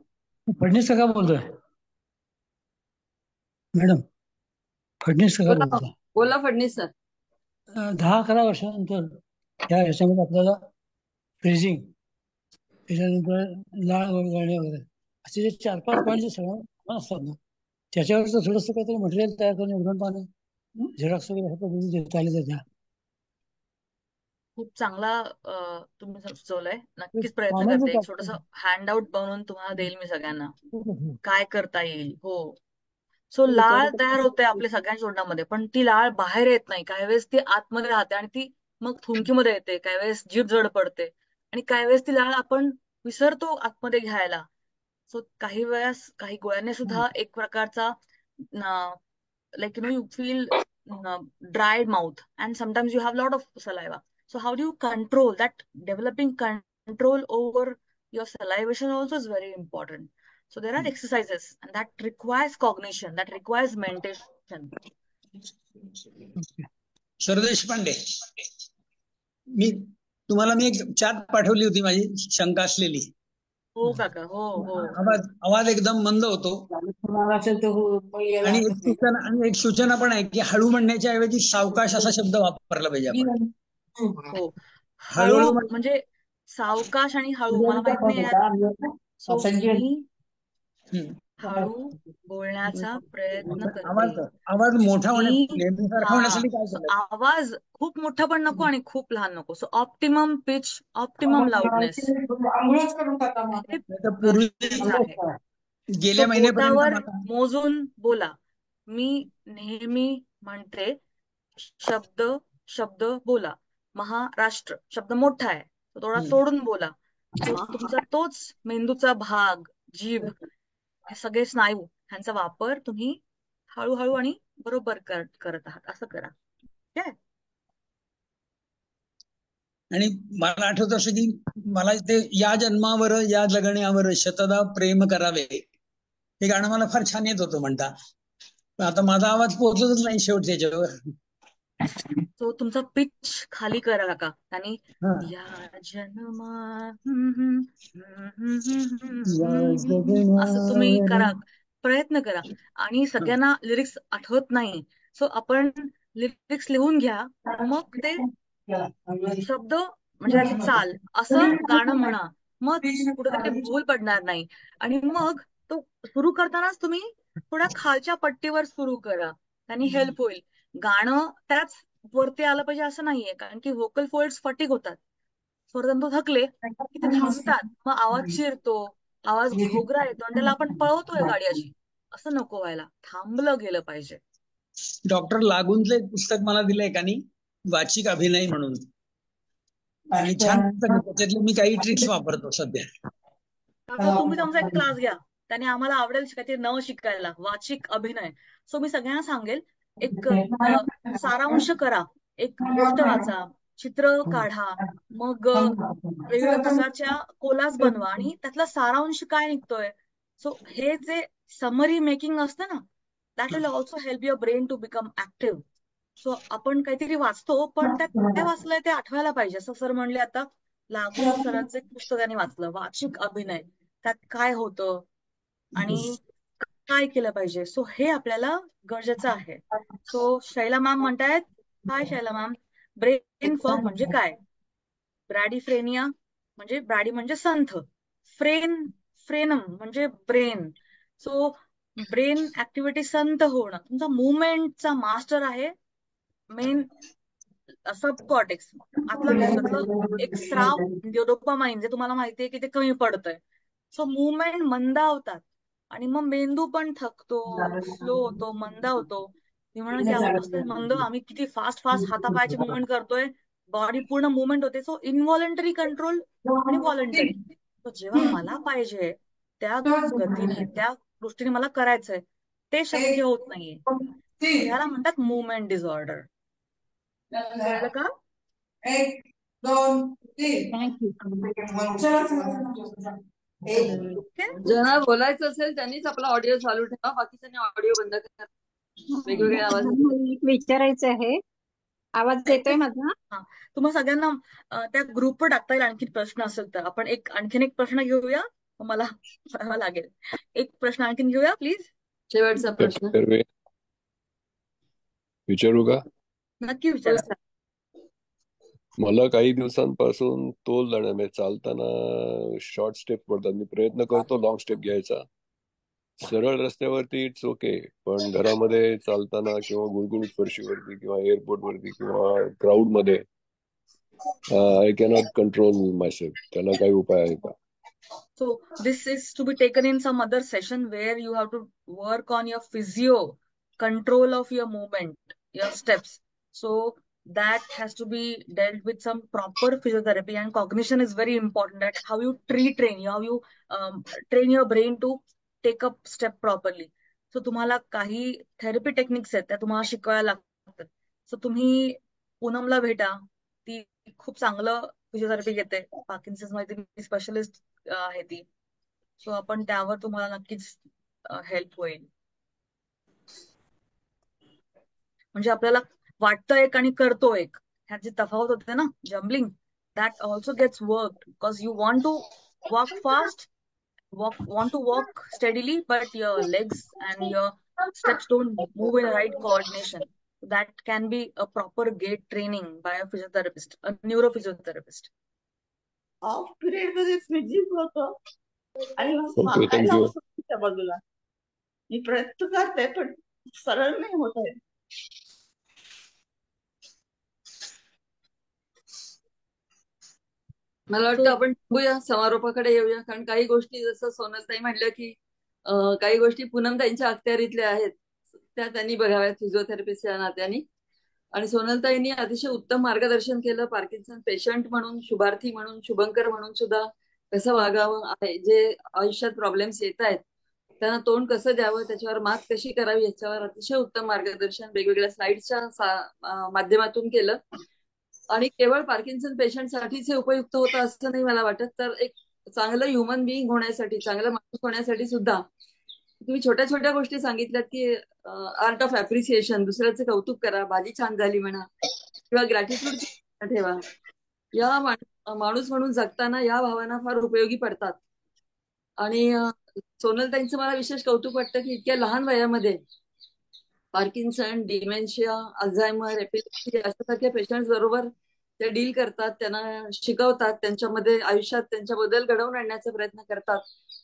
फडणीस का बोलतोय मॅडम? फडणीस का बोला बोलतोय? बोला फडणीस सर. 10-11 वर्षानंतर ह्याच्यामध्ये आपल्याला फ्रीजिंग, त्याच्यानंतर लाळ वगळणे वगैरे असे जे 4-5 पॉईंट जे सगळं असतात ना, त्याच्यावर थोडंसं काहीतरी मटेरियल तयार करून एकदम पानं झेरॉक्स वगैरे ह्या पद्धतीने देता आले त्याच्या. खूप चांगला तुम्ही सुचवलंय. नक्कीच प्रयत्न करते. एक छोटस हँडआउट बनवून तुम्हाला देईल मी सगळ्यांना, काय करता येईल. हो. सो लाळ तयार होते आपल्या सगळ्यांच्या तोंडामध्ये, पण ती लाळ बाहेर येत नाही. काही वेळेस ती आतमध्ये राहते आणि ती मग थुंकीमध्ये येते. काही वेळेस जीभ जड पडते आणि काही वेळेस ती लाळ आपण विसरतो आतमध्ये घ्यायला. सो काही वेळेस काही गोळ्यांनी सुद्धा एक प्रकारचा like you feel dried mouth and sometimes you have a lot of saliva. So how do you control that? Developing control over your salivation also is very important. So there are exercises and that requires cognition, that requires meditation. Sir Deshpande, मी तुम्हाला एक चाट पाठवली होती माझी शंका असलेली. हो काका, हो हो. आवाज एकदम मंद होतो आणि एक सूचना पण आहे की हळू म्हणण्याच्या ऐवजी सावकाश असा शब्द वापरला पाहिजे आपण. हो, हळू म्हणजे सावकाश आणि हळू मला माहित नाही. हळू बोलण्याचा प्रयत्न करते. आवाज मोठा होण्यासाठी काय केलं? आवाज खूप मोठा पण नको आणि खूप लहान नको. So optimum pitch, optimum loudness गेल्या महिन्यापर्यंत मोजून बोला. मी नेहमी म्हणते शब्द शब्द बोला. महाराष्ट्र शब्द मोठा आहे, थोडा तोडून बोला. तुमचा तोच मेंदूचा भाग, जीभ, हे सगळे स्नायू ह्यांचा वापर तुम्ही हळूहळू आणि बरोबर करत आहात. असं करा. आणि मला आठवत असं की मला ते या जन्मावर या जगण्यावर शतदा प्रेम करावे, हे गाणं मला फार छान येत होतं म्हणता. आता माझा आवाज पोहोचतच नाही शेवट त्याच्यावर. तो तुमचा पिच खाली करा काका. आणि या जन्मा असं तुम्ही करा, प्रयत्न करा. आणि सगळ्यांना लिरिक्स आठवत नाही, सो आपण लिरिक्स लिहून घ्या. मग ते शब्द म्हणजे त्याची चाल असं गाणं म्हणा, मग कुठेतरी भूल पडणार नाही. आणि मग तो सुरू करतानाच तुम्ही थोड्या खालच्या पट्टीवर सुरू करा, त्यांनी हेल्प होईल. गाणं त्याच वरती आलं पाहिजे असं नाहीये, कारण की व्होकल फोल्ड्स फटीक होतात. स्वरतंतू थकले की ते थांबतात, मग आवाज चिरतो, आवाज घोगरा येतो आणि त्याला आपण पळवतोय गाडी अशी. असं नको व्हायला, थांबलं गेलं पाहिजे. डॉक्टर लागूनचं एक पुस्तक मला दिलंय का नाही, वाचिक अभिनय म्हणून, आणि छान त्याच्यातले मी काही ट्रिक्स वापरतो सध्या. तुम्ही तुमचा एक क्लास घ्या, त्याने आम्हाला आवडेल काहीतरी नवं शिकायला, वाचिक अभिनय. सो मी सगळ्यांना सांगेल, एक सारांश करा, एक गोष्ट वाचा, चित्र काढा, मग वेगवेगळ्या प्रकारच्या कोलाज बनवा आणि त्यातला सारांश काय निघतोय. सो हे जे समरी मेकिंग असतं ना, that will also help your brain to become active. So आपण काहीतरी वाचतो, पण त्यात काय वाचलंय ते आठवायला पाहिजे. असं सर म्हणले, आता लागू सरांचं एक पुस्तक त्यांनी वाचलं, वाचिक अभिनय, त्यात काय होतं आणि काय केलं पाहिजे. सो हे आपल्याला गरजेचं आहे. सो शैला मॅम म्हणतायत, हाय शैला मॅम, ब्रेन फॉग म्हणजे काय? ब्रॅडीफ्रेनिया म्हणजे, ब्रॅडी म्हणजे संथ, फ्रेनम म्हणजे ब्रेन. सो ब्रेन ऍक्टिव्हिटी संथ होणं, तुमचा मुवमेंटचा मास्टर आहे मेन सब कॉर्टेक्स आतलं डोक्यातलं एक स्राव डोपामाइन जे तुम्हाला माहितीये की ते कमी पडतंय. सो मुवमेंट मंदावतात आणि मग मेंदू पण थकतो, स्लो होतो, मंदावतो. मी म्हणेन की आपण नुसतं मंद, आम्ही किती फास्ट फास्ट हातापायाचे मुवमेंट करतोय, बॉडी पूर्ण मुवमेंट होते. सो इनव्हॉलंटरी कंट्रोल आणि व्हॉलंटरी. जेव्हा मला पाहिजे त्या गतीने त्या दृष्टीने मला करायचंय ते शक्य होत नाहीये. ह्याला म्हणतात मुवमेंट डिसऑर्डर. कळलं का? 1 2 3 थँक्यू. ओके. ज्यांना बोलायचं असेल त्यांनीच आपला ऑडिओ चालू ठेवा, बाकीच्यांनी ऑडिओ बंद करा. वेगवेगळे आवाज. मला एक विचारायचं आहे. आवाज येतोय माझा? हा, तुम्हाला सगळ्यांना त्या ग्रुपवर टाकता येईल. आणखी प्रश्न असेल तर आपण आणखीन एक प्रश्न घेऊया. मला करावं लागेल. एक प्रश्न आणखीन घेऊया प्लीज. शेवटचा प्रश्न विचारू का? नक्की विचारा. मला काही दिवसांपासून तोल जाणं, म्हणजे चालताना शॉर्ट स्टेप पडतात. मी प्रयत्न करतो लॉंग स्टेप घ्यायचा. सरळ रस्त्यावरती इट्स ओके, पण घरामध्ये चालताना किंवा गुळगुळीत फरशीवरती किंवा एअरपोर्ट वरती किंवा क्राऊड मध्ये आय कॅनॉट कंट्रोल मायसेल्फ. त्याला काही उपाय आहे का? So this is to be taken in some other session where you have to work on your physio, control of your movement, your steps. So that has to be dealt with some proper physiotherapy, and cognition is very important. That how you train, how you train your brain to take up step properly. So तुम्हाला काही therapy techniques आहेत त्या तुम्हाला शिकवायला लागतात. So तुम्ही पूनमला भेटा, ती खूप चांगलं फिजिओथेरपी घेते. पार्किन्सन्स मध्ये ती स्पेशलिस्ट आहे ती. सो आपण त्यावर तुम्हाला नक्कीच हेल्प होईल. म्हणजे आपल्याला वाटतं एक आणि करतो एक, ह्यात जी तफावत होते ना, jumbling, that also gets work because you want to walk fast, want to walk steadily, but your legs and your steps don't move in right coordination. That can be a proper gait training by a physiotherapist, a neurophysiotherapist. Off period मध्ये physics होतं आणि Okay, thank you. त्या बाजूला मी प्रयत्न करते पण सरळ नाही होत आहे. मला वाटतं आपण बघूया, समारोपाकडे येऊया. कारण काही गोष्टी जसं सोनलताई म्हणल्या की काही गोष्टी पूनमताईंच्या अखत्यारीतल्या आहेत, त्या त्यांनी बघाव्यात फिजिओथेरपिस्टच्या नात्याने. आणि सोनलताईंनी अतिशय उत्तम मार्गदर्शन केलं. पार्किन्सन पेशंट म्हणून, शुभार्थी म्हणून, शुभंकर म्हणून सुद्धा कसं वागावं आहे, जे आयुष्यात प्रॉब्लेम्स येत आहेत त्यांना तोंड कसं द्यावं, त्याच्यावर मात कशी करावी, याच्यावर अतिशय उत्तम मार्गदर्शन वेगवेगळ्या स्लाइड्सच्या माध्यमातून केलं. आणि केवळ पार्किन्सन पेशंटसाठीच हे उपयुक्त होतं असं नाही मला वाटत, तर एक चांगलं ह्युमन बिईंग होण्यासाठी, चांगलं माणूस होण्यासाठी सुद्धा तुम्ही छोट्या छोट्या गोष्टी सांगितल्यात की आर्ट ऑफ ऍप्रिसिएशन, दुसऱ्याचं कौतुक करा, भाजी छान झाली म्हणा, किंवा ग्रॅटिट्यूड ठेवा. या माणूस म्हणून जगताना या भावना फार उपयोगी पडतात. आणि सोनलताईंचं मला विशेष कौतुक वाटतं की इतक्या लहान वयामध्ये पार्किन्सन, डिमेन्शिया, अल्झायमर, एपिलेप्सी अशासारख्या पेशंट्स बरोबर ते डील करतात, त्यांना शिकवतात, त्यांच्यामध्ये आयुष्यात त्यांच्या बदल घडवून आणण्याचा प्रयत्न करतात.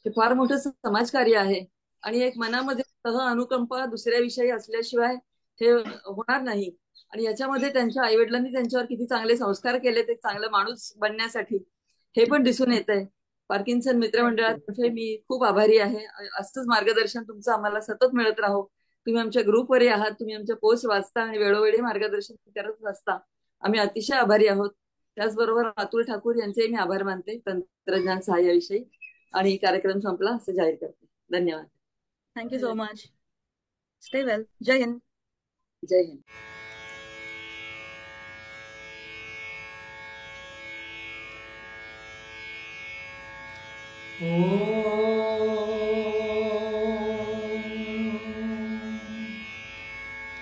हे फार मोठं समाजकार्य आहे. आणि एक मनामध्ये अनुकंपा दुसऱ्याविषयी असल्याशिवाय हे होणार नाही. आणि याच्यामध्ये त्यांच्या आईवडिलांनी त्यांच्यावर किती चांगले संस्कार केले ते चांगलं माणूस बनण्यासाठी, हे पण दिसून येत आहे. पार्किन्सन मित्रमंडळातर्फे मी खूप आभारी आहे. असंच मार्गदर्शन तुमचं आम्हाला सतत मिळत राहो. तुम्ही आमच्या ग्रुपवरही आहात, तुम्ही आमच्या पोस्ट वाचता आणि वेळोवेळी मार्गदर्शन करत असता. आम्ही अतिशय आभारी आहोत. त्याचबरोबर अतुल ठाकूर यांचे मी आभार मानते तंत्रज्ञान सहाय्याविषयी. आणि कार्यक्रम संपला असं जाहीर करते. धन्यवाद. Thank you so much. स्टे वेल. जय हिंद. जय हिंद.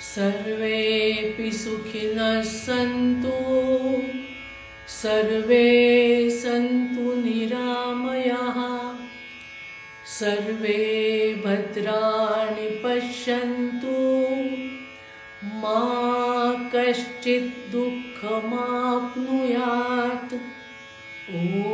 सर्वेपि सुखिनः सन्तु, सर्वे सन्तु निरामयाः, सर्वे भद्राणि पश्यन्तु, मा कश्चित् दुःखमाप्नुयात्. ॐ